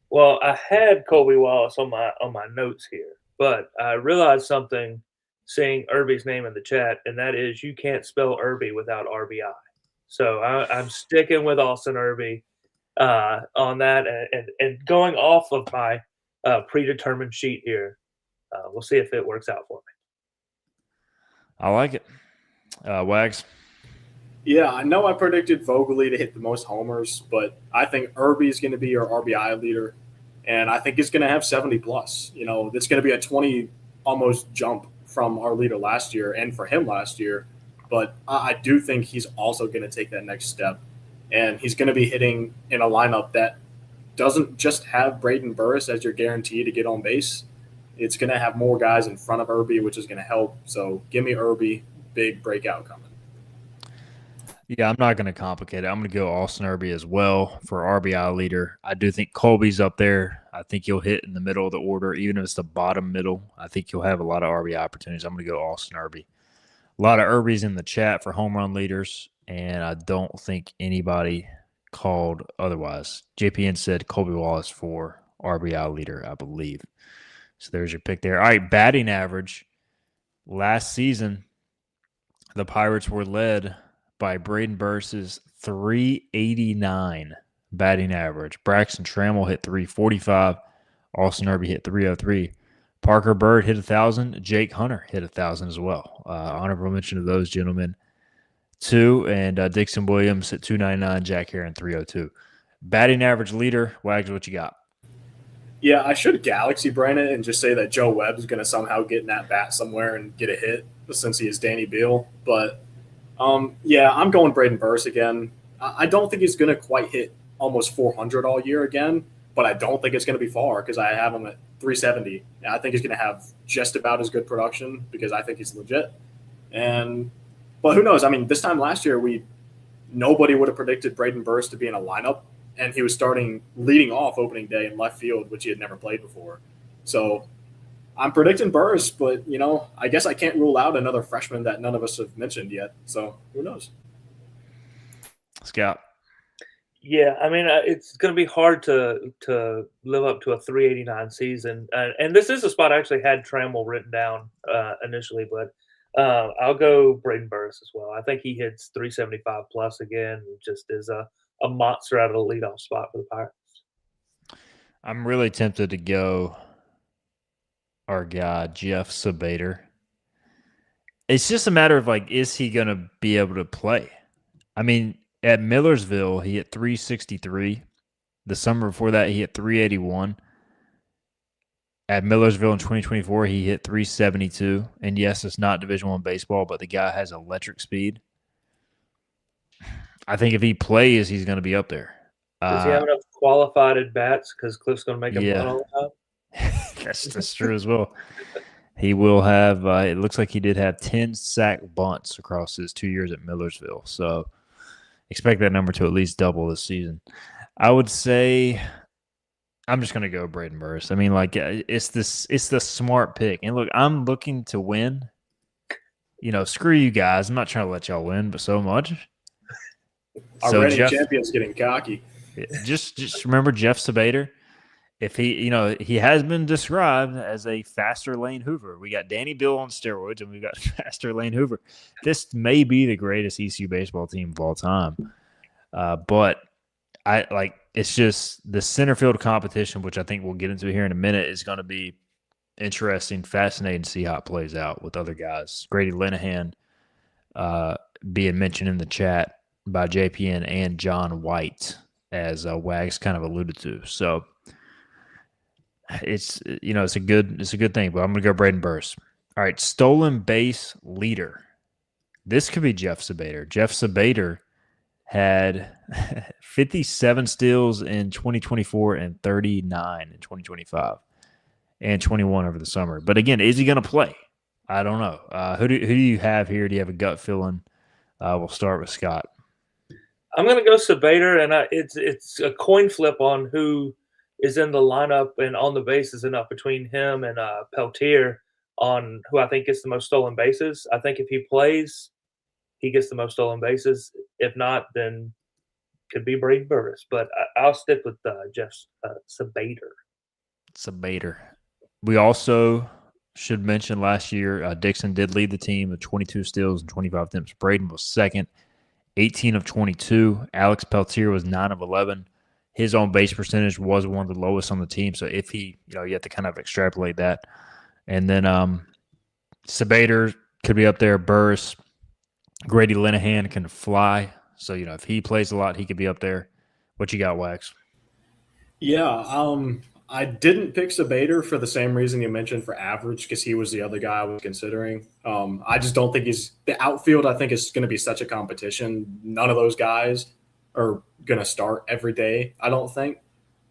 Well, I had Colby Wallace on my notes here, but I realized something seeing Irby's name in the chat, and that is you can't spell Irby without RBI. So I'm sticking with Austin Irby on that, and going off of my predetermined sheet here. We'll see if it works out for me. I like it. Wags? Yeah, I know I predicted Vogeley to hit the most homers, but I think Irby is going to be your RBI leader, and I think he's going to have 70+. It's going to be a 20 almost jump from our leader last year and for him last year. but I do think he's also going to take that next step. And he's going to be hitting in a lineup that doesn't just have Braden Burris as your guarantee to get on base. It's going to have more guys in front of Irby, which is going to help. So give me Irby, big breakout coming. Yeah, I'm not going to complicate it. I'm going to go Austin Irby as well for RBI leader. I do think Colby's up there. I think he'll hit in the middle of the order, even if it's the bottom middle. I think he'll have a lot of RBI opportunities. I'm going to go Austin Irby. A lot of Irby's in the chat for home run leaders, and I don't think anybody called otherwise. JPN said Colby Wallace for RBI leader, I believe. So there's your pick there. All right, batting average. Last season, the Pirates were led by Braden Burris's 389 batting average. Braxton Trammell hit 345. Austin Irby hit 303. Parker Bird hit 1,000. Jake Hunter hit 1,000 as well. Honorable mention of those gentlemen, too. And Dixon Williams hit 299. Jack Heron 302. Batting average leader, Wags, what you got? Yeah, I should galaxy brain it and just say that Joe Webb is going to somehow get in that bat somewhere and get a hit since he is Danny Beal. But, yeah, I'm going Braden Burris again. I don't think he's going to quite hit almost 400 all year again, but I don't think it's going to be far because I have him at 370. I think he's going to have just about as good production because I think he's legit. But who knows? I mean, this time last year, nobody would have predicted Braden Burris to be in a lineup, and he was leading off opening day in left field, which he had never played before. So I'm predicting Burris, but, I guess I can't rule out another freshman that none of us have mentioned yet. So who knows? Scout. Yeah, I mean, it's going to be hard to live up to a 389 season. And this is a spot I actually had Trammell written down initially, but I'll go Braden Burris as well. I think he hits 375 plus again, just is a monster out of the leadoff spot for the Pirates. I'm really tempted to go our guy, Jeff Sabater. It's just a matter of, is he going to be able to play? I mean, at Millersville, he hit 363. The summer before that, he hit 381. At Millersville in 2024, he hit 372. And yes, it's not Division I baseball, but the guy has electric speed. I think if he plays, he's going to be up there. Does he have enough qualified at bats? Because Cliff's going to make him Yeah. run all the time. That's true as well. He will have, it looks like he did have 10 sack bunts across his 2 years at Millersville. So expect that number to at least double this season. I would say I'm just going to go Braden Burris. I mean, it's the smart pick. And look, I'm looking to win. Screw you guys. I'm not trying to let y'all win, but so much. Our reigning champion's getting cocky. Just remember Jeff Sabater. If he has been described as a faster Lane Hoover. We got Danny Bill on steroids, and we've got faster Lane Hoover. This may be the greatest ECU baseball team of all time. But it's just the center field competition, which I think we'll get into here in a minute, is going to be interesting, fascinating to see how it plays out with other guys. Grady Linehan being mentioned in the chat by JPN and John White, as Wags kind of alluded to. So it's a good thing, but I'm gonna go Braden Burris. All right, stolen base leader. This could be Jeff Sabater. Jeff Sabater had 57 steals in 2024 and 39 in 2025 and 21 over the summer. But again, is he gonna play? I don't know. Who do you have here? Do you have a gut feeling? We'll start with Scott. I'm going to go Sabater, and it's a coin flip on who is in the lineup and on the bases enough between him and Peltier on who I think gets the most stolen bases. I think if he plays, he gets the most stolen bases. If not, then could be Braden Burris. But I'll stick with Jeff Sabater. Sabater. We also should mention last year Dixon did lead the team with 22 steals and 25 attempts. Braden was second. 18 of 22. Alex Peltier was 9 of 11. His on base percentage was one of the lowest on the team. So if he, you have to kind of extrapolate that. And then Sabater could be up there. Burris, Grady Linehan can fly. So, if he plays a lot, he could be up there. What you got, Wax? Yeah, I didn't pick Sabater for the same reason you mentioned for average, because he was the other guy I was considering. I just don't think the outfield. I think is going to be such a competition. None of those guys are going to start every day. I don't think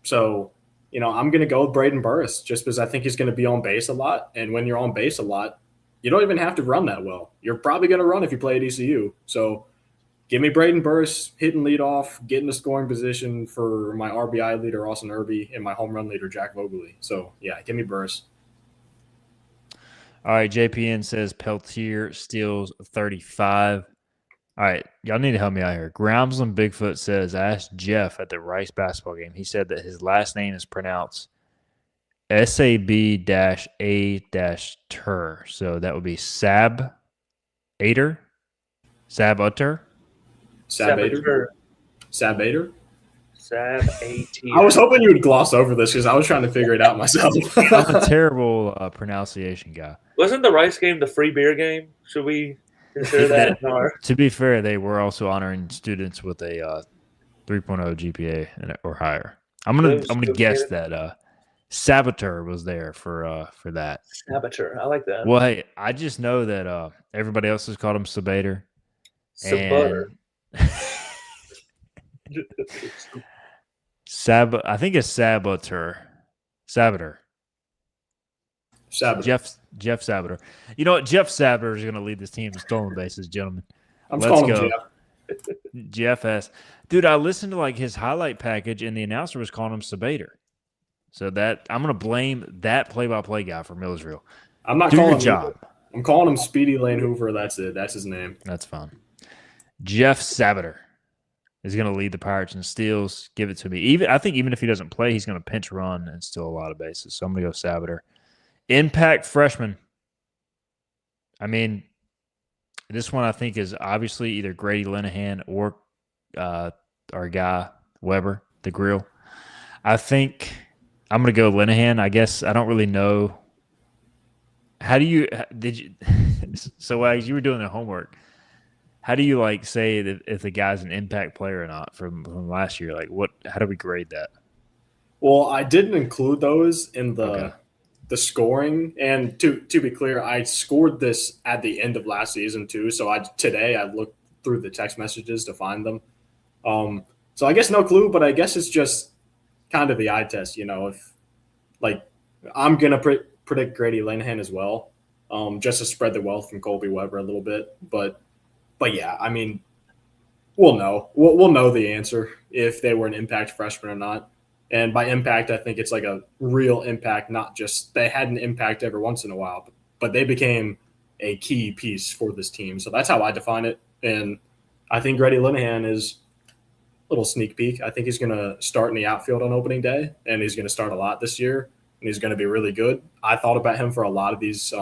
so. I'm going to go with Braden Burris just because I think he's going to be on base a lot. And when you're on base a lot, you don't even have to run that well. You're probably going to run if you play at ECU. So give me Braden Burris hitting leadoff, getting the scoring position for my RBI leader, Austin Irby, and my home run leader, Jack Vogeley. So, yeah, give me Burris. All right, JPN says Peltier steals 35. All right, y'all need to help me out here. Groundsland Bigfoot says, I asked Jeff at the Rice basketball game. He said that his last name is pronounced SAB-A-Ter. So that would be Sab-Ater? Sab-Utter? Sabater. Sabater. Sab-A-T. I was hoping you would gloss over this because I was trying to figure it out myself. I'm a terrible pronunciation guy. Wasn't the Rice game the free beer game? Should we consider that? To be fair, they were also honoring students with a 3.0 GPA or higher. I'm gonna guess that Saboteur was there for that. Saboteur, I like that. Well, hey, I just know that everybody else has called him Sabater. Saboteur. I think it's Saboteur. Saboteur. Jeff Saboteur. You know what? Jeff Saboteur is going to lead this team in stolen bases, gentlemen. Let's calling him Jeff. Jeff S. Dude, I listened to like his highlight package, and the announcer was calling him Sabater. So that I'm going to blame that play-by-play guy for Millersville. I'm not calling him job. I'm calling him Speedy Lane Hoover. That's it. That's his name. That's fine. Jeff Saboteur is going to lead the Pirates in steals. Give it to me. I think even if he doesn't play, he's going to pinch run and steal a lot of bases. So I'm going to go Saboteur. Impact freshman. I mean, this one I think is obviously either Grady Linehan or our guy Weber, the grill. I think I'm going to go Linehan. I guess I don't really know. How do you so as you were doing the homework, how do you like say that if the guy's an impact player or not from last year? Like how do we grade that? Well, I didn't include those in the scoring. And to be clear, I scored this at the end of last season too. So today I looked through the text messages to find them. So I guess no clue, but I guess it's just kind of the eye test, if like I'm going to predict Grady Linehan as well, just to spread the wealth from Colby Weber a little bit. But yeah, I mean, we'll know. We'll know the answer if they were an impact freshman or not. And by impact, I think it's like a real impact, not just they had an impact every once in a while, but they became a key piece for this team. So that's how I define it. And I think Grady Linehan is a little sneak peek. I think he's going to start in the outfield on opening day, and he's going to start a lot this year, and he's going to be really good. I thought about him for a lot of these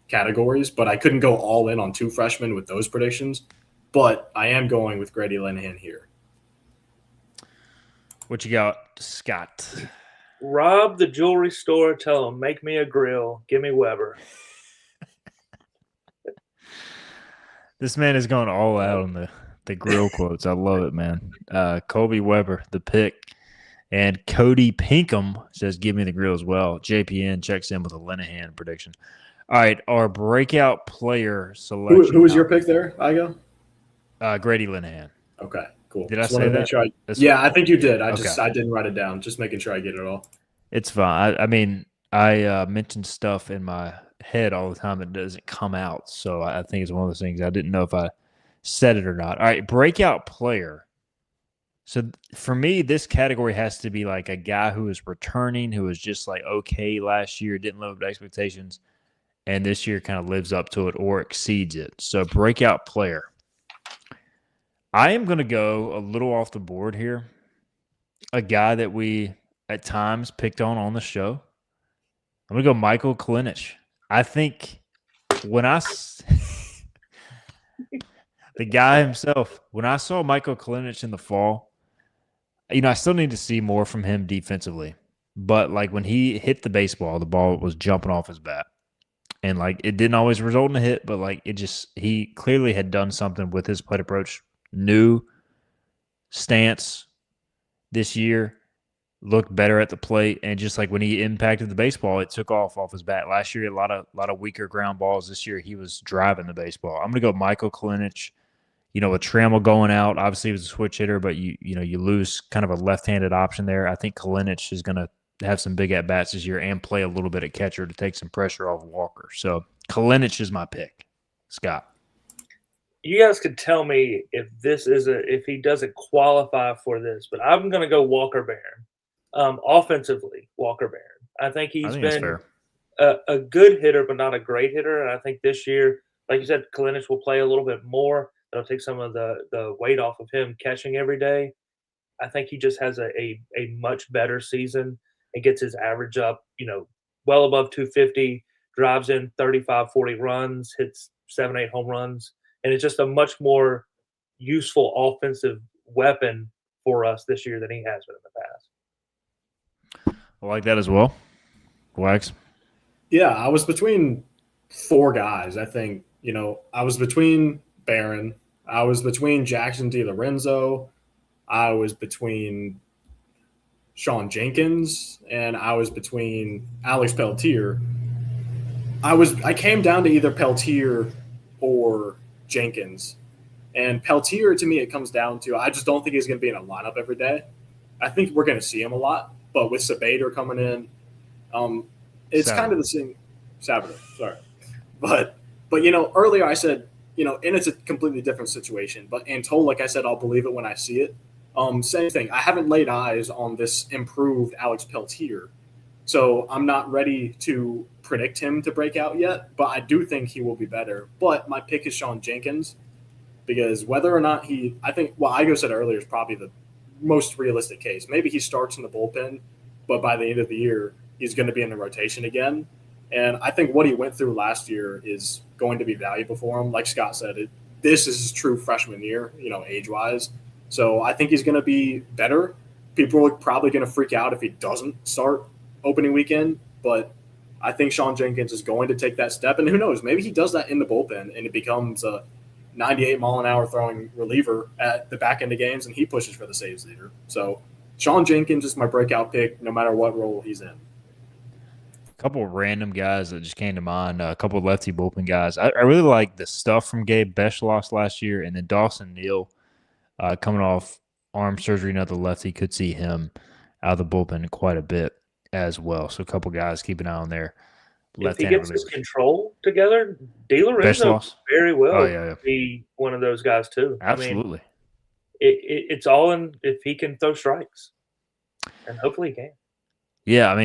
categories, but I couldn't go all in on two freshmen with those predictions. But I am going with Grady Linehan here. What you got, Scott? Rob the jewelry store. Tell him, make me a grill. Give me Weber. This man is going all out on the grill quotes. I love it, man. Colby Weber, the pick. And Cody Pinkham says, give me the grill as well. JPN checks in with a Linehan prediction. All right, our breakout player selection. Who was your pick there, Igo? Grady Linehan. Okay, cool. Did I say that? Sure I think you did. I didn't write it down. Just making sure I get it all. It's fine. I mean, I mention stuff in my head all the time that doesn't come out. So I think it's one of those things. I didn't know if I said it or not. All right, breakout player. So for me, this category has to be like a guy who is returning, who was just like okay last year, didn't live up to expectations, and this year kind of lives up to it or exceeds it. So breakout player. I am going to go a little off the board here. A guy that we at times picked on the show. I'm going to go Michael Klinich. I think when the guy himself, when I saw Michael Klinich in the fall, I still need to see more from him defensively. But like when he hit the baseball, the ball was jumping off his bat. And like it didn't always result in a hit, but like he clearly had done something with his plate approach. New stance this year. looked better at the plate, and just like when he impacted the baseball, it took off his bat. Last year, a lot of weaker ground balls. This year, he was driving the baseball. I'm going to go Michael Kalinic. With Trammell going out, obviously he was a switch hitter, but you lose kind of a left-handed option there. I think Kalinic is going to have some big at-bats this year and play a little bit at catcher to take some pressure off Walker. So Kalinic is my pick. Scott. You guys could tell me if he doesn't qualify for this, but I'm going to go Walker Barron. Offensively, Walker Barron. I think he's been a good hitter, but not a great hitter. And I think this year, like you said, Kalinic will play a little bit more. That'll take some of the weight off of him catching every day. I think he just has a much better season and gets his average up, well above 250, drives in 35, 40 runs, hits 7, 8 home runs. And it's just a much more useful offensive weapon for us this year than he has been in the past. I like that as well. Wags? Yeah, I was between 4 guys, I think. I was between Barron. I was between Jackson DiLorenzo. I was between Sean Jenkins. And I was between Alex Peltier. I came down to either Peltier or Jenkins. And Peltier, to me, it comes down to I just don't think he's going to be in a lineup every day. I think we're going to see him a lot. But with Sabater coming in, it's kind of the same. Sabater, sorry. But earlier I said, and it's a completely different situation. But Antol, like I said, I'll believe it when I see it. Same thing. I haven't laid eyes on this improved Alex Peltier. So I'm not ready to predict him to break out yet, but I do think he will be better. But my pick is Sean Jenkins because whether or not I think what Igo said earlier is probably the most realistic case. Maybe he starts in the bullpen, but by the end of the year, he's going to be in the rotation again. And I think what he went through last year is going to be valuable for him. Like Scott said, this is his true freshman year, age-wise. So I think he's going to be better. People are probably going to freak out if he doesn't start opening weekend, but I think Sean Jenkins is going to take that step. And who knows, maybe he does that in the bullpen and it becomes a 98-mile-an-hour throwing reliever at the back end of games and he pushes for the saves leader. So Sean Jenkins is my breakout pick no matter what role he's in. A couple of random guys that just came to mind, a couple of lefty bullpen guys. I really like the stuff from Gabe Beschloss last year, and then Dawson Neal coming off arm surgery, another lefty, could see him out of the bullpen quite a bit as well. So a couple guys keep an eye on there. If he gets his control together, DiLorenzo very well be one of those guys too. Absolutely. It's all in if he can throw strikes, and hopefully he can. Yeah,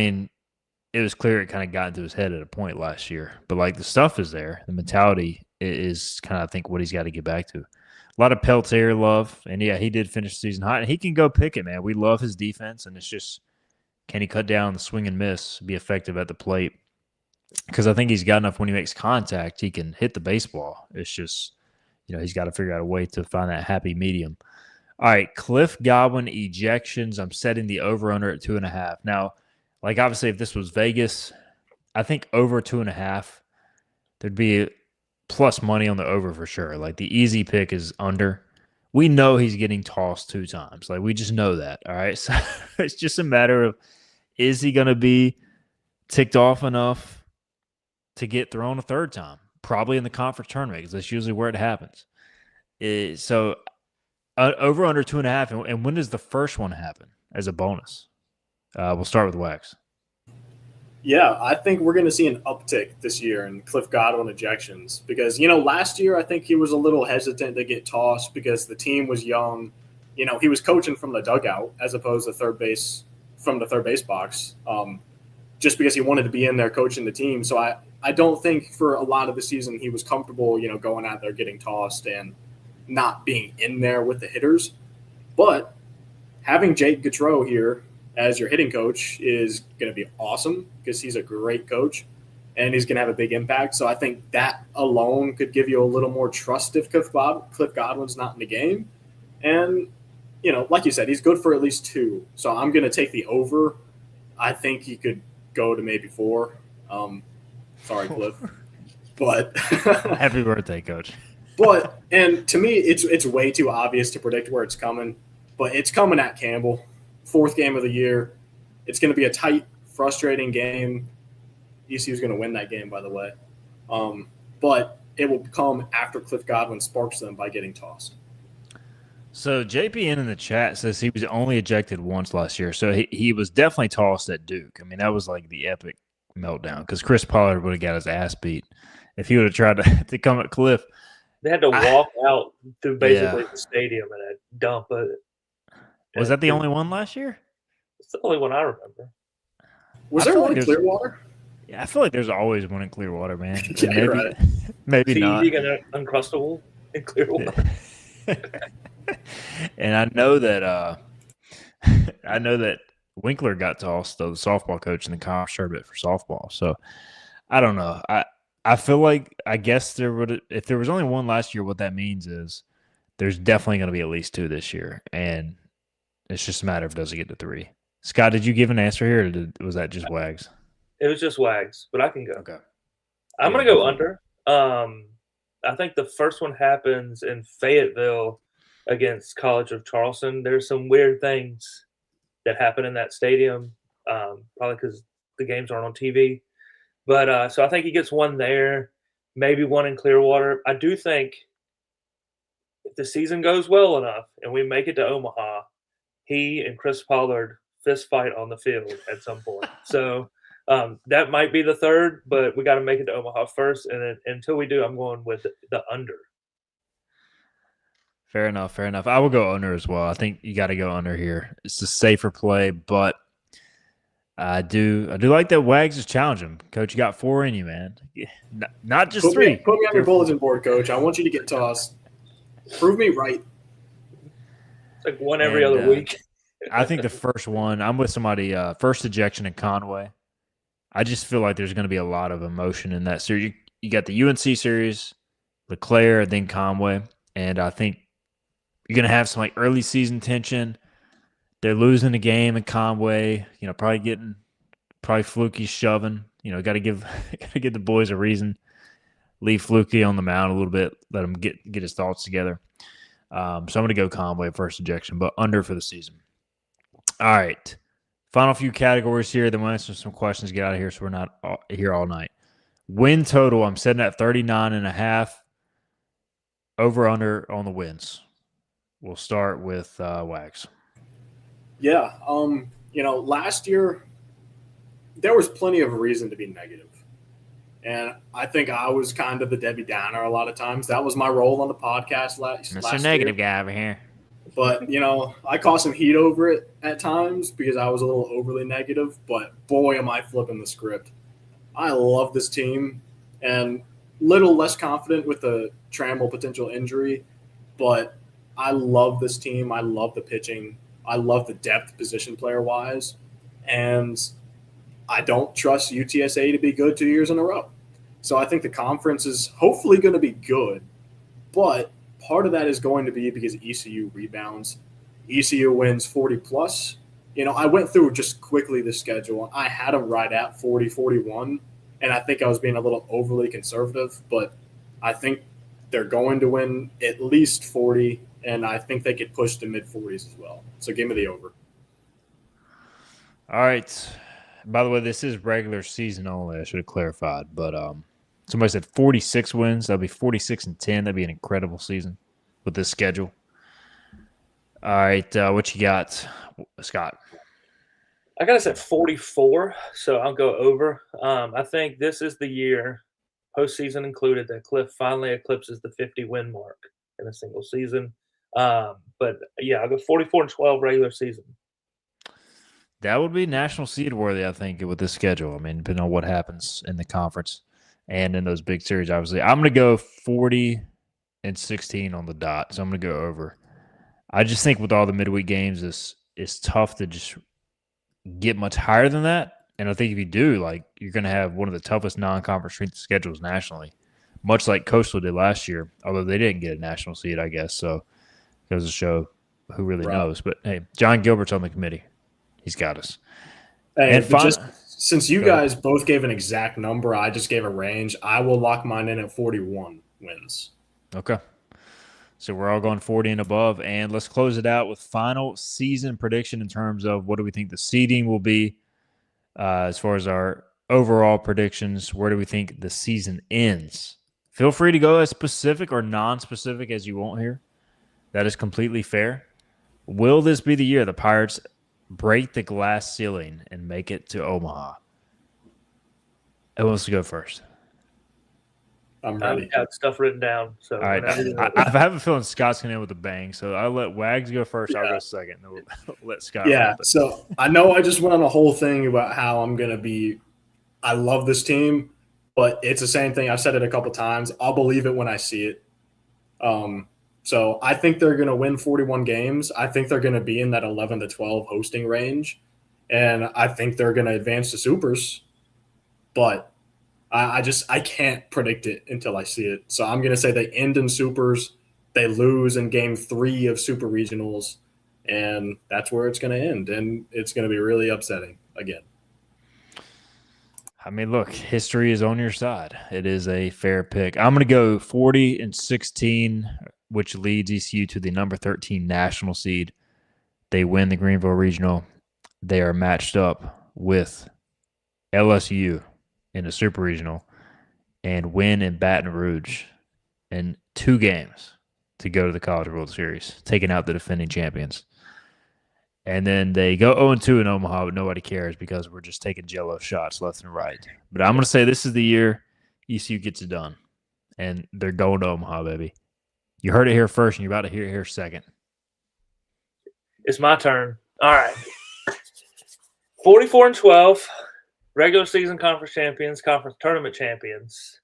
it was clear it kind of got into his head at a point last year. But, the stuff is there. The mentality is kind of, I think, what he's got to get back to. A lot of Peltier love. And, yeah, he did finish the season hot. And he can go pick it, man. We love his defense. And it's just, can he cut down the swing and miss, be effective at the plate? Because I think he's got enough when he makes contact, he can hit the baseball. It's just, he's got to figure out a way to find that happy medium. All right, Cliff Godwin ejections. I'm setting the over-under at 2.5. Now, obviously, if this was Vegas, I think over 2.5, there'd be plus money on the over for sure. The easy pick is under. We know he's getting tossed 2 times. We just know that, all right? So it's just a matter of, is he going to be ticked off enough to get thrown a 3rd time? Probably in the conference tournament because that's usually where it happens. So over under 2.5, and when does the first one happen as a bonus? We'll start with Wax. Yeah, I think we're going to see an uptick this year in Cliff Godwin ejections because, last year I think he was a little hesitant to get tossed because the team was young. He was coaching from the dugout as opposed to third base from the third base box just because he wanted to be in there coaching the team. So I don't think for a lot of the season he was comfortable, going out there getting tossed and not being in there with the hitters. But having Jake Gautreau here as your hitting coach is going to be awesome because he's a great coach and he's going to have a big impact. So I think that alone could give you a little more trust if Cliff Godwin's not in the game. And, like you said, he's good for at least 2. So I'm going to take the over. I think he could go to maybe 4. Sorry, Cliff. But happy birthday, Coach. And to me, it's way too obvious to predict where it's coming. But it's coming at Campbell. 4th game of the year. It's going to be a tight, frustrating game. ECU is going to win that game, by the way. But it will come after Cliff Godwin sparks them by getting tossed. So JPN in the chat says he was only ejected once last year. So he was definitely tossed at Duke. I mean, that was like the epic meltdown because Chris Pollard would have got his ass beat if he would have tried to come at Cliff. They had to walk out through basically the stadium and dump it. Was that the only one last year? It's the only one I remember. Was there one in Clearwater? Yeah, I feel like there's always one in Clearwater, man. Yeah, maybe, right. Maybe not. Cheesy and Uncrustable in Clearwater. And I know that Winkler got tossed, though, the softball coach in the conference tournament for softball. So I don't know. I feel like I guess if there was only one last year, what that means is there's definitely going to be at least 2 this year, and it's just a matter of does it get to 3. Scott, did you give an answer here, or was that just Wags? It was just Wags, but I can go. Okay. I'm going to go under. I think the first one happens in Fayetteville against College of Charleston. There's some weird things that happen in that stadium, probably because the games aren't on TV. But so I think he gets one there, maybe one in Clearwater. I do think if the season goes well enough and we make it to Omaha, he and Chris Pollard fist fight on the field at some point. So that might be the third, but we got to make it to Omaha first. And then, until we do, I'm going with the under. Fair enough. I will go under as well. I think you got to go under here. It's a safer play, but I do like that Wags is challenging him. Coach, you got 4 in you, man. Not just 3. Put me on your bulletin board, Coach. I want you to get tossed. Prove me right. It's like one every other week. I think the first one, I'm with somebody, first ejection in Conway. I just feel like there's going to be a lot of emotion in that series. You got the UNC series, LeClaire, then Conway, and I think you're going to have some like early season tension. They're losing the game in Conway, probably Fluky shoving. Got to give the boys a reason. Leave Fluky on the mound a little bit, let him get his thoughts together. So I'm going to go Conway first ejection, but under for the season. All right. Final few categories here. Then we'll answer some questions, get out of here so we're not here all night. Win total, I'm setting at 39.5. Over under on the wins. We'll start with Wags. Yeah. Last year there was plenty of reason to be negative. And I think I was kind of the Debbie Downer a lot of times. That was my role on the podcast last Mr. Negative guy over here. But, I caught some heat over it at times because I was a little overly negative. But, boy, am I flipping the script. I love this team and little less confident with the Trammell potential injury. But I love this team. I love the pitching. I love the depth position player-wise. And I don't trust UTSA to be good 2 years in a row. So I think the conference is hopefully going to be good. But part of that is going to be because ECU rebounds. ECU wins 40+. I went through just quickly the schedule. I had them right at 40, 41, and I think I was being a little overly conservative. But I think they're going to win at least 40, and I think they could push to mid-40s as well. So give me the over. All right. By the way, this is regular season only. I should have clarified. But somebody said 46 wins. That'll be 46-10. That'd be an incredible season with this schedule. All right. What you got, Scott? I got us at 44, so I'll go over. I think this is the year, postseason included, that Cliff finally eclipses the 50-win mark in a single season. But, yeah, I'll go 44-12 regular season. That would be national seed worthy, I think, with this schedule. I mean, depending on what happens in the conference and in those big series, obviously. I'm going to go 40-16 on the dot, so I'm going to go over. I just think with all the midweek games, it's tough to just get much higher than that. And I think if you do, you're going to have one of the toughest non-conference strength schedules nationally, much like Coastal did last year, although they didn't get a national seed, I guess. So it goes to show who really knows. But, hey, John Gilbert's on the committee. He's got us. Hey, and since you guys both gave an exact number, I just gave a range. I will lock mine in at 41 wins. Okay. So we're all going 40 and above. And let's close it out with final season prediction in terms of what do we think the seeding will be as far as our overall predictions. Where do we think the season ends? Feel free to go as specific or non-specific as you want here. That is completely fair. Will this be the year the Pirates break the glass ceiling and make it to Omaha? Who wants to go first? I'm ready. I've got stuff written down. So All right. I have a feeling Scott's going to end with a bang. So I'll let Wags go first. Yeah. I'll go second. And we'll let Scott. Yeah. So I know I just went on a whole thing about how I'm going to be – I love this team, but it's the same thing. I've said it a couple times. I'll believe it when I see it. So I think they're going to win 41 games. I think they're going to be in that 11 to 12 hosting range. And I think they're going to advance to Supers. But I can't predict it until I see it. So I'm going to say they end in Supers. They lose in game 3 of Super Regionals. And that's where it's going to end. And it's going to be really upsetting again. I mean, look, history is on your side. It is a fair pick. I'm going to go 40-16, which leads ECU to the number 13 national seed. They win the Greenville Regional. They are matched up with LSU in the Super Regional and win in Baton Rouge in 2 games to go to the College World Series, taking out the defending champions. And then they go 0-2 in Omaha, but nobody cares because we're just taking jello shots left and right. But I'm going to say this is the year ECU gets it done. And they're going to Omaha, baby. You heard it here first, and you're about to hear it here second. It's my turn. All right. 44-12, regular season conference champions, conference tournament champions.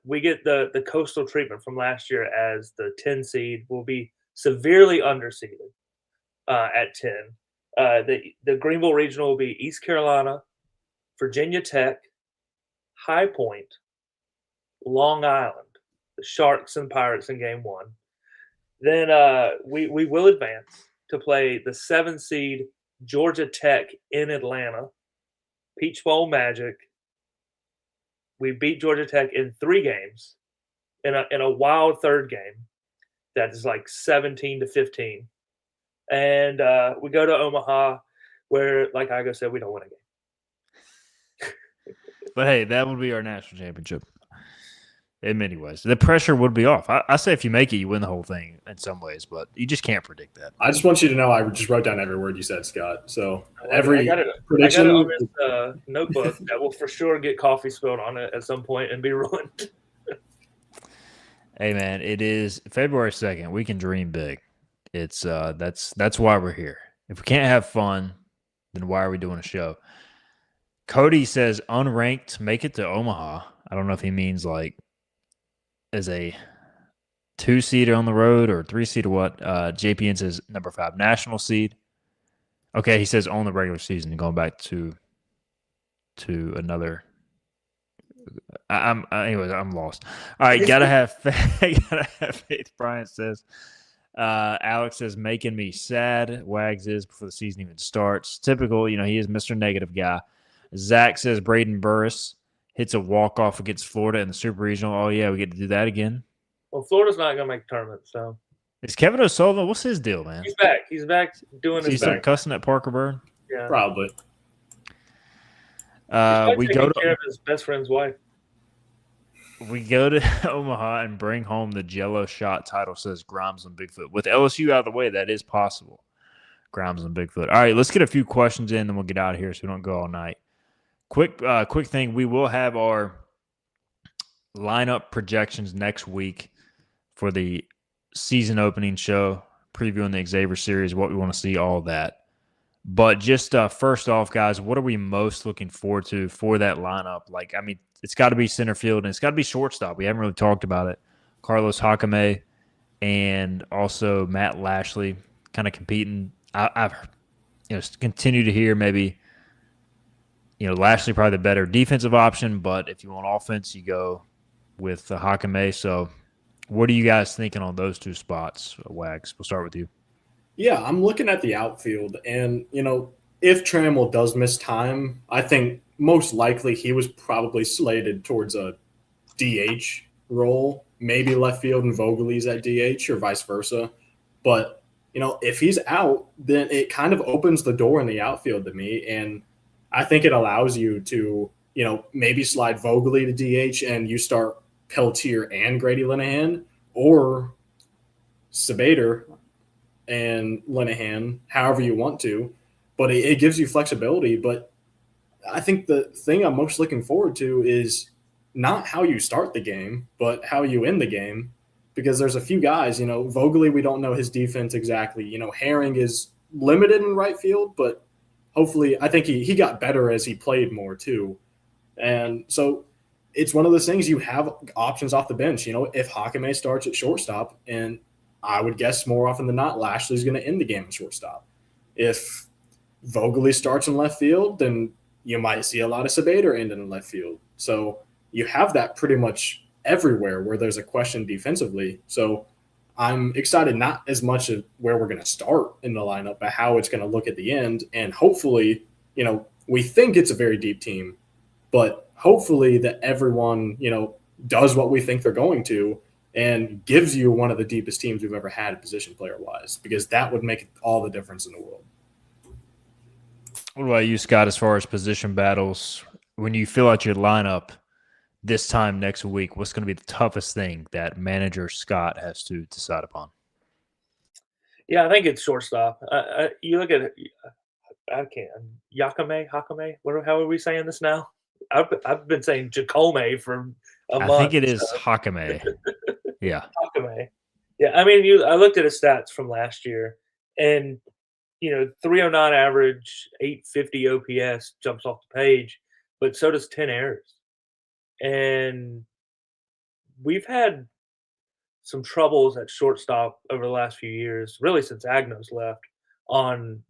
We get the coastal treatment from last year as the 10 seed will be severely underseeded. At 10. The Greenville Regional will be East Carolina, Virginia Tech, High Point, Long Island, the Sharks and Pirates in game 1. Then we will advance to play the 7 seed Georgia Tech in Atlanta, Peach Bowl Magic. We beat Georgia Tech in 3 games in a wild third game that is like 17-15. And we go to Omaha where, like Igo said, we don't win a game. But, hey, that would be our national championship in many ways. The pressure would be off. I say if you make it, you win the whole thing in some ways, but you just can't predict that. I just want you to know I just wrote down every word you said, Scott. So I got it on this notebook that will for sure get coffee spilled on it at some point and be ruined. Hey, man, it is February 2nd. We can dream big. It's that's why we're here. If we can't have fun, then why are we doing a show? Cody says unranked make it to Omaha. I don't know if he means like as a 2-seeder on the road or 3-seed or what. JPN says number 5 national seed. Okay, he says on the regular season. Going back to another. Anyways, I'm lost. All right, gotta have faith. Brian says. Alex says making me sad. Wags is before the season even starts. Typical, he is Mr. Negative guy. Zach says Braden Burris hits a walk-off against Florida in the Super Regional. Oh, yeah, we get to do that again. Well, Florida's not going to make the tournament, so. Is Kevin O'Sullivan, what's his deal, man? He's back. He's back doing his thing. He's cussing at Parker Byrne? Yeah. Probably. We go to care of his best friend's wife. We go to Omaha and bring home the Jello shot title, says Grimes and Bigfoot. With LSU out of the way, that is possible. Grimes and Bigfoot. All right, let's get a few questions in, then we'll get out of here so we don't go all night. Quick thing. We will have our lineup projections next week for the season opening show, previewing the Xavier series, what we want to see, all of that. But just first off, guys, what are we most looking forward to for that lineup? It's got to be center field, and it's got to be shortstop. We haven't really talked about it. Carlos Hakame and also Matt Lashley kind of competing. I've continue to hear maybe Lashley probably the better defensive option, but if you want offense, you go with Hakame. So what are you guys thinking on those 2 spots, Wags? We'll start with you. Yeah, I'm looking at the outfield, and, if Trammell does miss time, I think most likely he was probably slated towards a DH role, maybe left field and Vogel's at DH or vice versa. But, if he's out, then it kind of opens the door in the outfield to me. And I think it allows you to, maybe slide Vogel to DH and you start Peltier and Grady Linehan, or Sabater and Linehan, however you want to. But it gives you flexibility. But I think the thing I'm most looking forward to is not how you start the game, but how you end the game. Because there's a few guys, Vogel, we don't know his defense exactly. Herring is limited in right field, but hopefully I think he got better as he played more too. And so it's one of those things, you have options off the bench. If Hakame starts at shortstop, and I would guess more often than not, Lashley's going to end the game at shortstop. If Vogel starts in left field, then you might see a lot of Sabater end in left field. So you have that pretty much everywhere where there's a question defensively. So I'm excited not as much of where we're going to start in the lineup, but how it's going to look at the end. And hopefully, we think it's a very deep team, but hopefully that everyone, does what we think they're going to and gives you one of the deepest teams we've ever had position player wise, because that would make all the difference in the world. What about you, Scott, as far as position battles? When you fill out your lineup this time next week, what's going to be the toughest thing that manager Scott has to decide upon? Yeah, I think it's shortstop. You look at it, I can't. Hakame? How are we saying this now? I've been saying Jacome for a month. I think it is Hakame. Yeah. Hakame. Yeah, I mean, I looked at his stats from last year, and 309 average, 850 OPS jumps off the page, but so does 10 errors. And we've had some troubles at shortstop over the last few years, really since Agnos left, on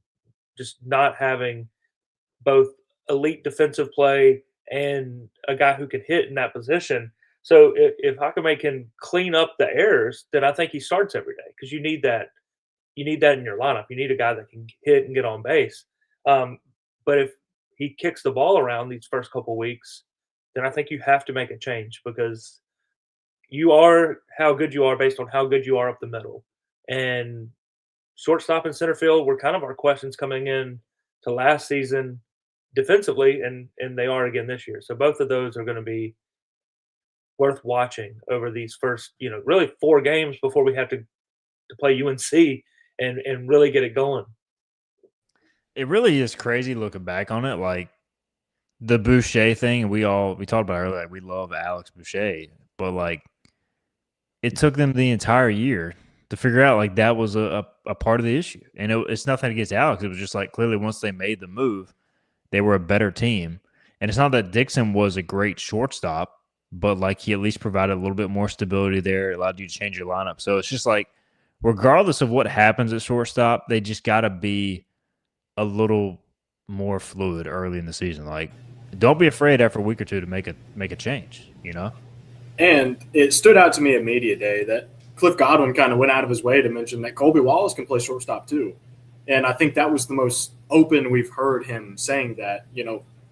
just not having both elite defensive play and a guy who can hit in that position. So if Hakame can clean up the errors, then I think he starts every day, because you need that. You need that in your lineup. You need a guy that can hit and get on base. But if he kicks the ball around these first couple weeks, then I think you have to make a change, because you are how good you are based on how good you are up the middle. And shortstop and center field were kind of our questions coming in to last season defensively, and they are again this year. So both of those are going to be worth watching over these first, really 4 games before we have to play UNC and really get it going. It really is crazy looking back on it. Like the Boucher thing, we talked about earlier, we love Alex Boucher, but like it took them the entire year to figure out like that was a part of the issue. And it's nothing against Alex. It was just like clearly once they made the move, they were a better team. And it's not that Dixon was a great shortstop, but like he at least provided a little bit more stability there, allowed you to change your lineup. So it's just like, regardless of what happens at shortstop, they just got to be a little more fluid early in the season. Like, don't be afraid after a week or two to make a change, And it stood out to me at media day that Cliff Godwin kind of went out of his way to mention that Colby Wallace can play shortstop too. And I think that was the most open we've heard him saying that.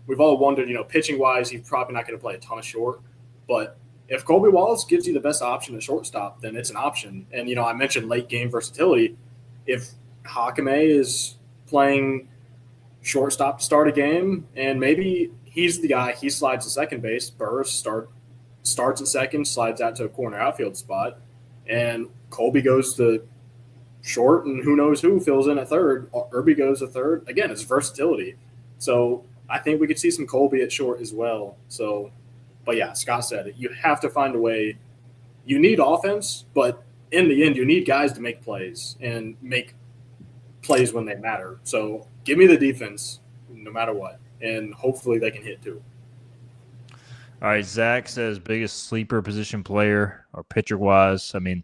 We've all wondered, pitching-wise, he's probably not going to play a ton of short. But if Colby Wallace gives you the best option at shortstop, then it's an option. And, I mentioned late game versatility. If Hakame is playing shortstop to start a game, and maybe he's the guy, he slides to second base, Burris starts at second, slides out to a corner outfield spot, and Colby goes to short, and who knows who fills in at third. Irby goes to third. Again, it's versatility. So I think we could see some Colby at short as well. So, but yeah, Scott said it. You have to find a way. You need offense, but in the end, you need guys to make plays and make plays when they matter. So give me the defense no matter what, and hopefully they can hit too. All right, Zach says biggest sleeper position player or pitcher-wise. I mean,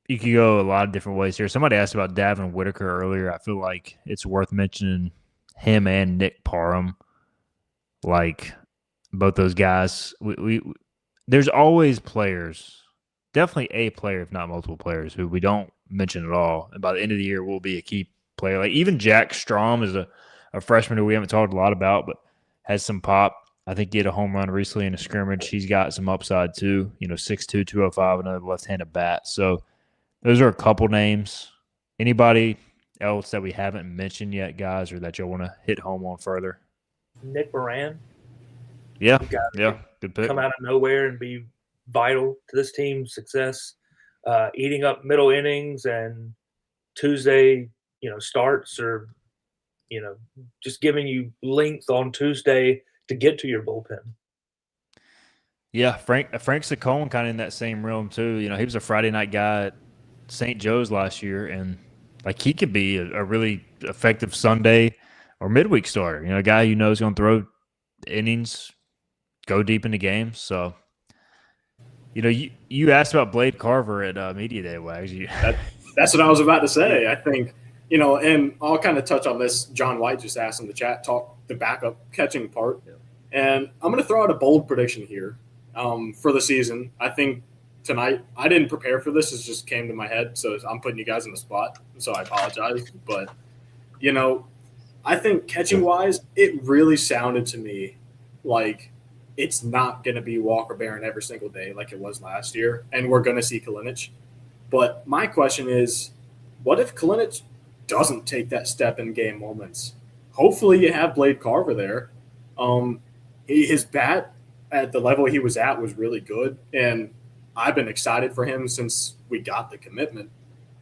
you could go a lot of different ways here. Somebody asked about Davin Whitaker earlier. I feel like it's worth mentioning him and Nick Parham. Like, both those guys. There's always players, definitely a player, if not multiple players, who we don't mention at all. And by the end of the year, will be a key player. Like, even Jack Strom is a freshman who we haven't talked a lot about, but has some pop. I think he hit a home run recently in a scrimmage. He's got some upside too. 6'2", 205, another left-handed bat. So those are a couple names. Anybody else that we haven't mentioned yet, guys, or that y'all want to hit home on further? Nick Moran. Yeah, The guy yeah, good pick. come out of nowhere and be vital to this team's success, eating up middle innings and Tuesday, starts, or just giving you length on Tuesday to get to your bullpen. Yeah, Frank Saccone kind of in that same realm too. He was a Friday night guy at St. Joe's last year, and he could be a really effective Sunday or midweek starter. A guy you know is going to throw innings, go deep into games. So, you asked about Blade Carver at Media Day, Wags. That's what I was about to say. I think, and I'll kind of touch on this. John White just asked in the chat, talk the backup catching part. Yeah. And I'm going to throw out a bold prediction here for the season. I think tonight, I didn't prepare for this. It just came to my head. So I'm putting you guys in the spot. So I apologize. But, I think catching-wise, it really sounded to me like it's not going to be Walker Barron every single day like it was last year, and we're going to see Kalinic. But my question is, what if Kalinic doesn't take that step in game moments? Hopefully you have Blade Carver there. His bat at the level he was at was really good, and I've been excited for him since we got the commitment.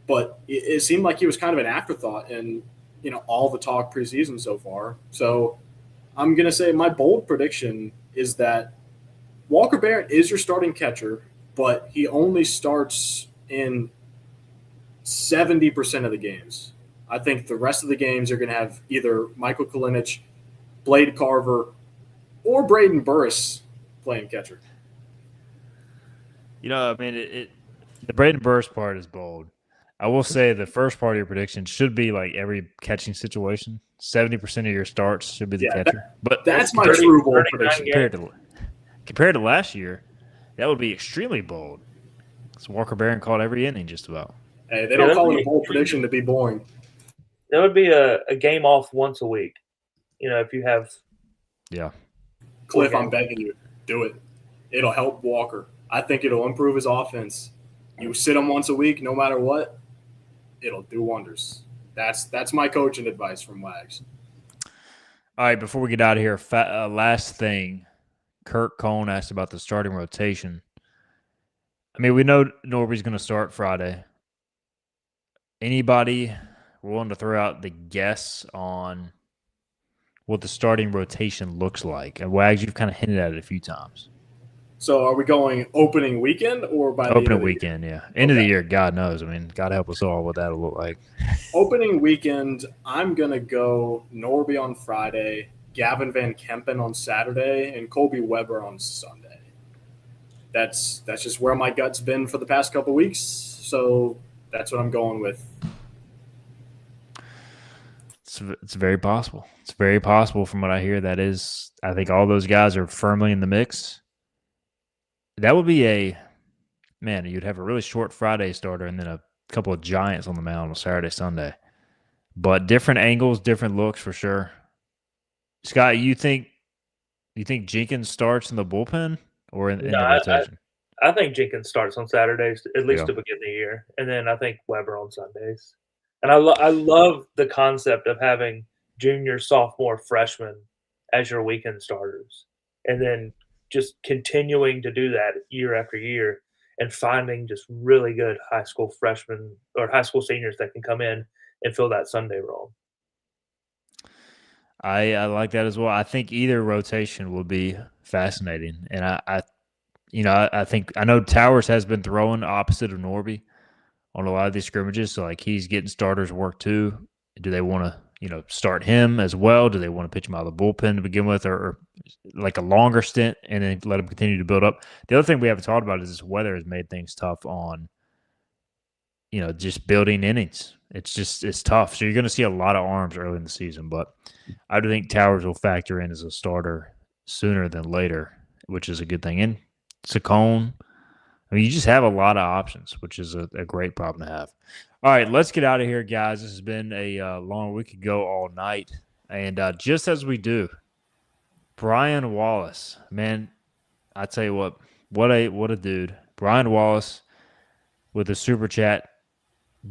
But it seemed like he was kind of an afterthought in all the talk preseason so far. So I'm going to say my bold prediction is that Walker Barron is your starting catcher, but he only starts in 70% of the games. I think the rest of the games are going to have either Michael Kalinic, Blade Carver, or Braden Burris playing catcher. The Braden Burris part is bold. I will say the first part of your prediction should be like every catching situation. 70% of your starts should be the catcher. But that's my true bold prediction. Compared to last year, that would be extremely bold. So Walker Barron called every inning just about. Hey, they don't call it a bold prediction to be boring. That would be a game off once a week. If you have. Yeah. Cliff, I'm begging you, do it. It'll help Walker. I think it'll improve his offense. You sit him once a week, no matter what, it'll do wonders. That's my coaching advice from Wags. All right, before we get out of here, last thing. Kirk Cohn asked about the starting rotation. We know Norby's going to start Friday. Anybody willing to throw out the guess on what the starting rotation looks like? And Wags, you've kind of hinted at it a few times. So are we going opening weekend or by the opening weekend? Yeah, end of the year. God knows. God help us all what that'll look like. Opening weekend, I'm gonna go Norby on Friday, Gavin Van Kempen on Saturday, and Colby Weber on Sunday. That's just where my gut's been for the past couple weeks. So that's what I'm going with. It's very possible. It's very possible from what I hear. I think all those guys are firmly in the mix. That would be you'd have a really short Friday starter and then a couple of giants on the mound on Saturday, Sunday. But different angles, different looks for sure. Scott, you think Jenkins starts in the bullpen or in the rotation? I think Jenkins starts on Saturdays, at least to begin the year. And then I think Weber on Sundays. And I love the concept of having junior, sophomore, freshman as your weekend starters. And then just continuing to do that year after year and finding just really good high school freshmen or high school seniors that can come in and fill that Sunday role. I like that as well. I think either rotation will be fascinating. And I know Towers has been throwing opposite of Norby on a lot of these scrimmages. So he's getting starters work too. Do they want to, start him as well? Do they want to pitch him out of the bullpen to begin with or like a longer stint and then let him continue to build up? The other thing we haven't talked about is this weather has made things tough on, just building innings. It's tough. So you're going to see a lot of arms early in the season, but I do think Towers will factor in as a starter sooner than later, which is a good thing. And Saccone, you just have a lot of options, which is a great problem to have. All right, let's get out of here, guys. This has been a long week. We could go all night. And just as we do, Brian Wallace, man, I tell you what a dude. Brian Wallace with a super chat.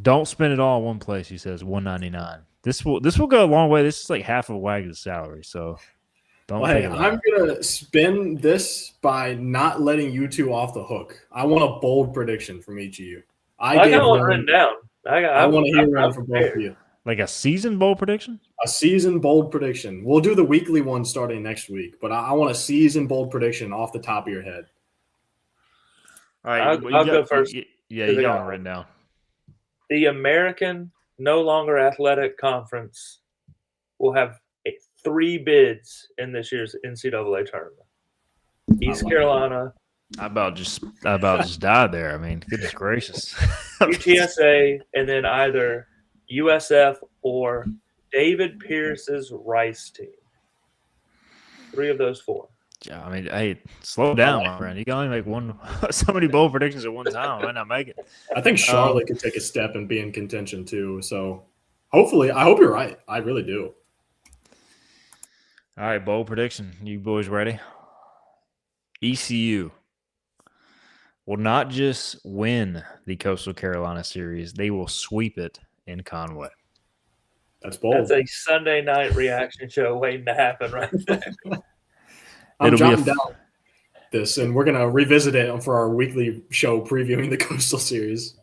Don't spend it all in one place, he says, $1.99. This will go a long way. This is like half of Wag's salary, so don't Well, think hey, about I'm it. gonna spin this by not letting you two off the hook. I want a bold prediction from each of you. I got one written down. I want to hear one I'm from both of prepared. you. Like a season bowl prediction? A season bold prediction. We'll do the weekly one starting next week, but I want a season bold prediction off the top of your head. All right, I'll go first. Yeah, you got one written down. The American No Longer Athletic Conference will have 3 bids in this year's NCAA tournament. East Carolina. I about just died there. I mean, goodness gracious. UTSA, and then either USF or David Pierce's Rice team. 3 of those 4. Yeah, I mean, hey, slow down, my friend. You can only make so many bold predictions at one time. I might not make it. I think Charlotte could take a step and be in contention too. So hopefully, I hope you're right. I really do. All right, bold prediction. You boys ready? ECU will not just win the Coastal Carolina series, they will sweep it in Conway. That's bold. That's a Sunday night reaction show waiting to happen right there. I'm jotting down this, and we're going to revisit it for our weekly show previewing the Coastal Series.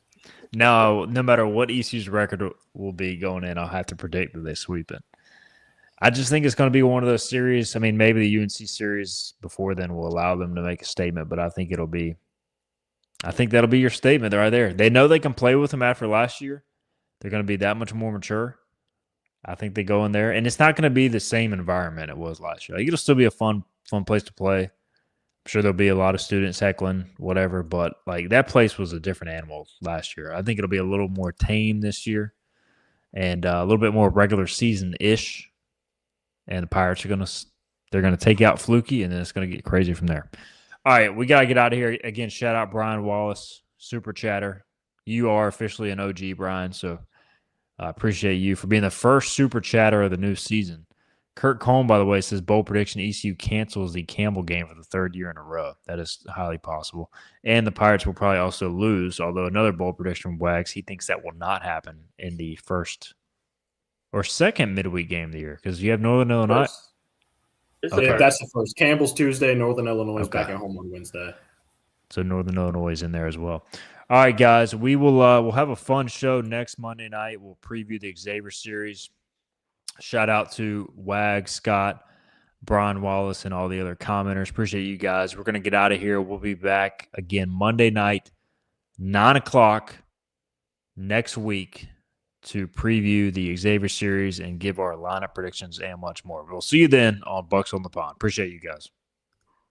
Now, no matter what ECU's record will be going in, I'll have to predict that they sweep it. I just think it's going to be one of those series. I mean, maybe the UNC series before then will allow them to make a statement, but I think that'll be your statement right there. They know they can play with them after last year. They're going to be that much more mature. I think they go in there, and it's not going to be the same environment it was last year. Like, it'll still be a fun place to play. I'm sure there'll be a lot of students heckling, whatever, but like that place was a different animal last year. I think it'll be a little more tame this year and a little bit more regular season-ish. And the Pirates they're gonna take out Fluky, and then it's gonna get crazy from there. All right, we gotta get out of here. Again, shout out Brian Wallace, super chatter. You are officially an OG, Brian, so I appreciate you for being the first super chatter of the new season. Kurt Cohn, by the way, says bold prediction: ECU cancels the Campbell game for the 3rd year in a row. That is highly possible. And the Pirates will probably also lose, although another bold prediction from Wags, he thinks that will not happen in the first or second midweek game of the year because you have Northern Illinois. Okay. That's the first. Campbell's Tuesday, Northern Illinois is back at home on Wednesday. So Northern Illinois is in there as well. All right, guys, we will we'll have a fun show next Monday night. We'll preview the Xavier series. Shout out to Wag, Scott, Brian Wallace, and all the other commenters. Appreciate you guys. We're going to get out of here. We'll be back again Monday night, 9 o'clock next week to preview the Xavier series and give our lineup predictions and much more. We'll see you then on Bucs on the Pond. Appreciate you guys.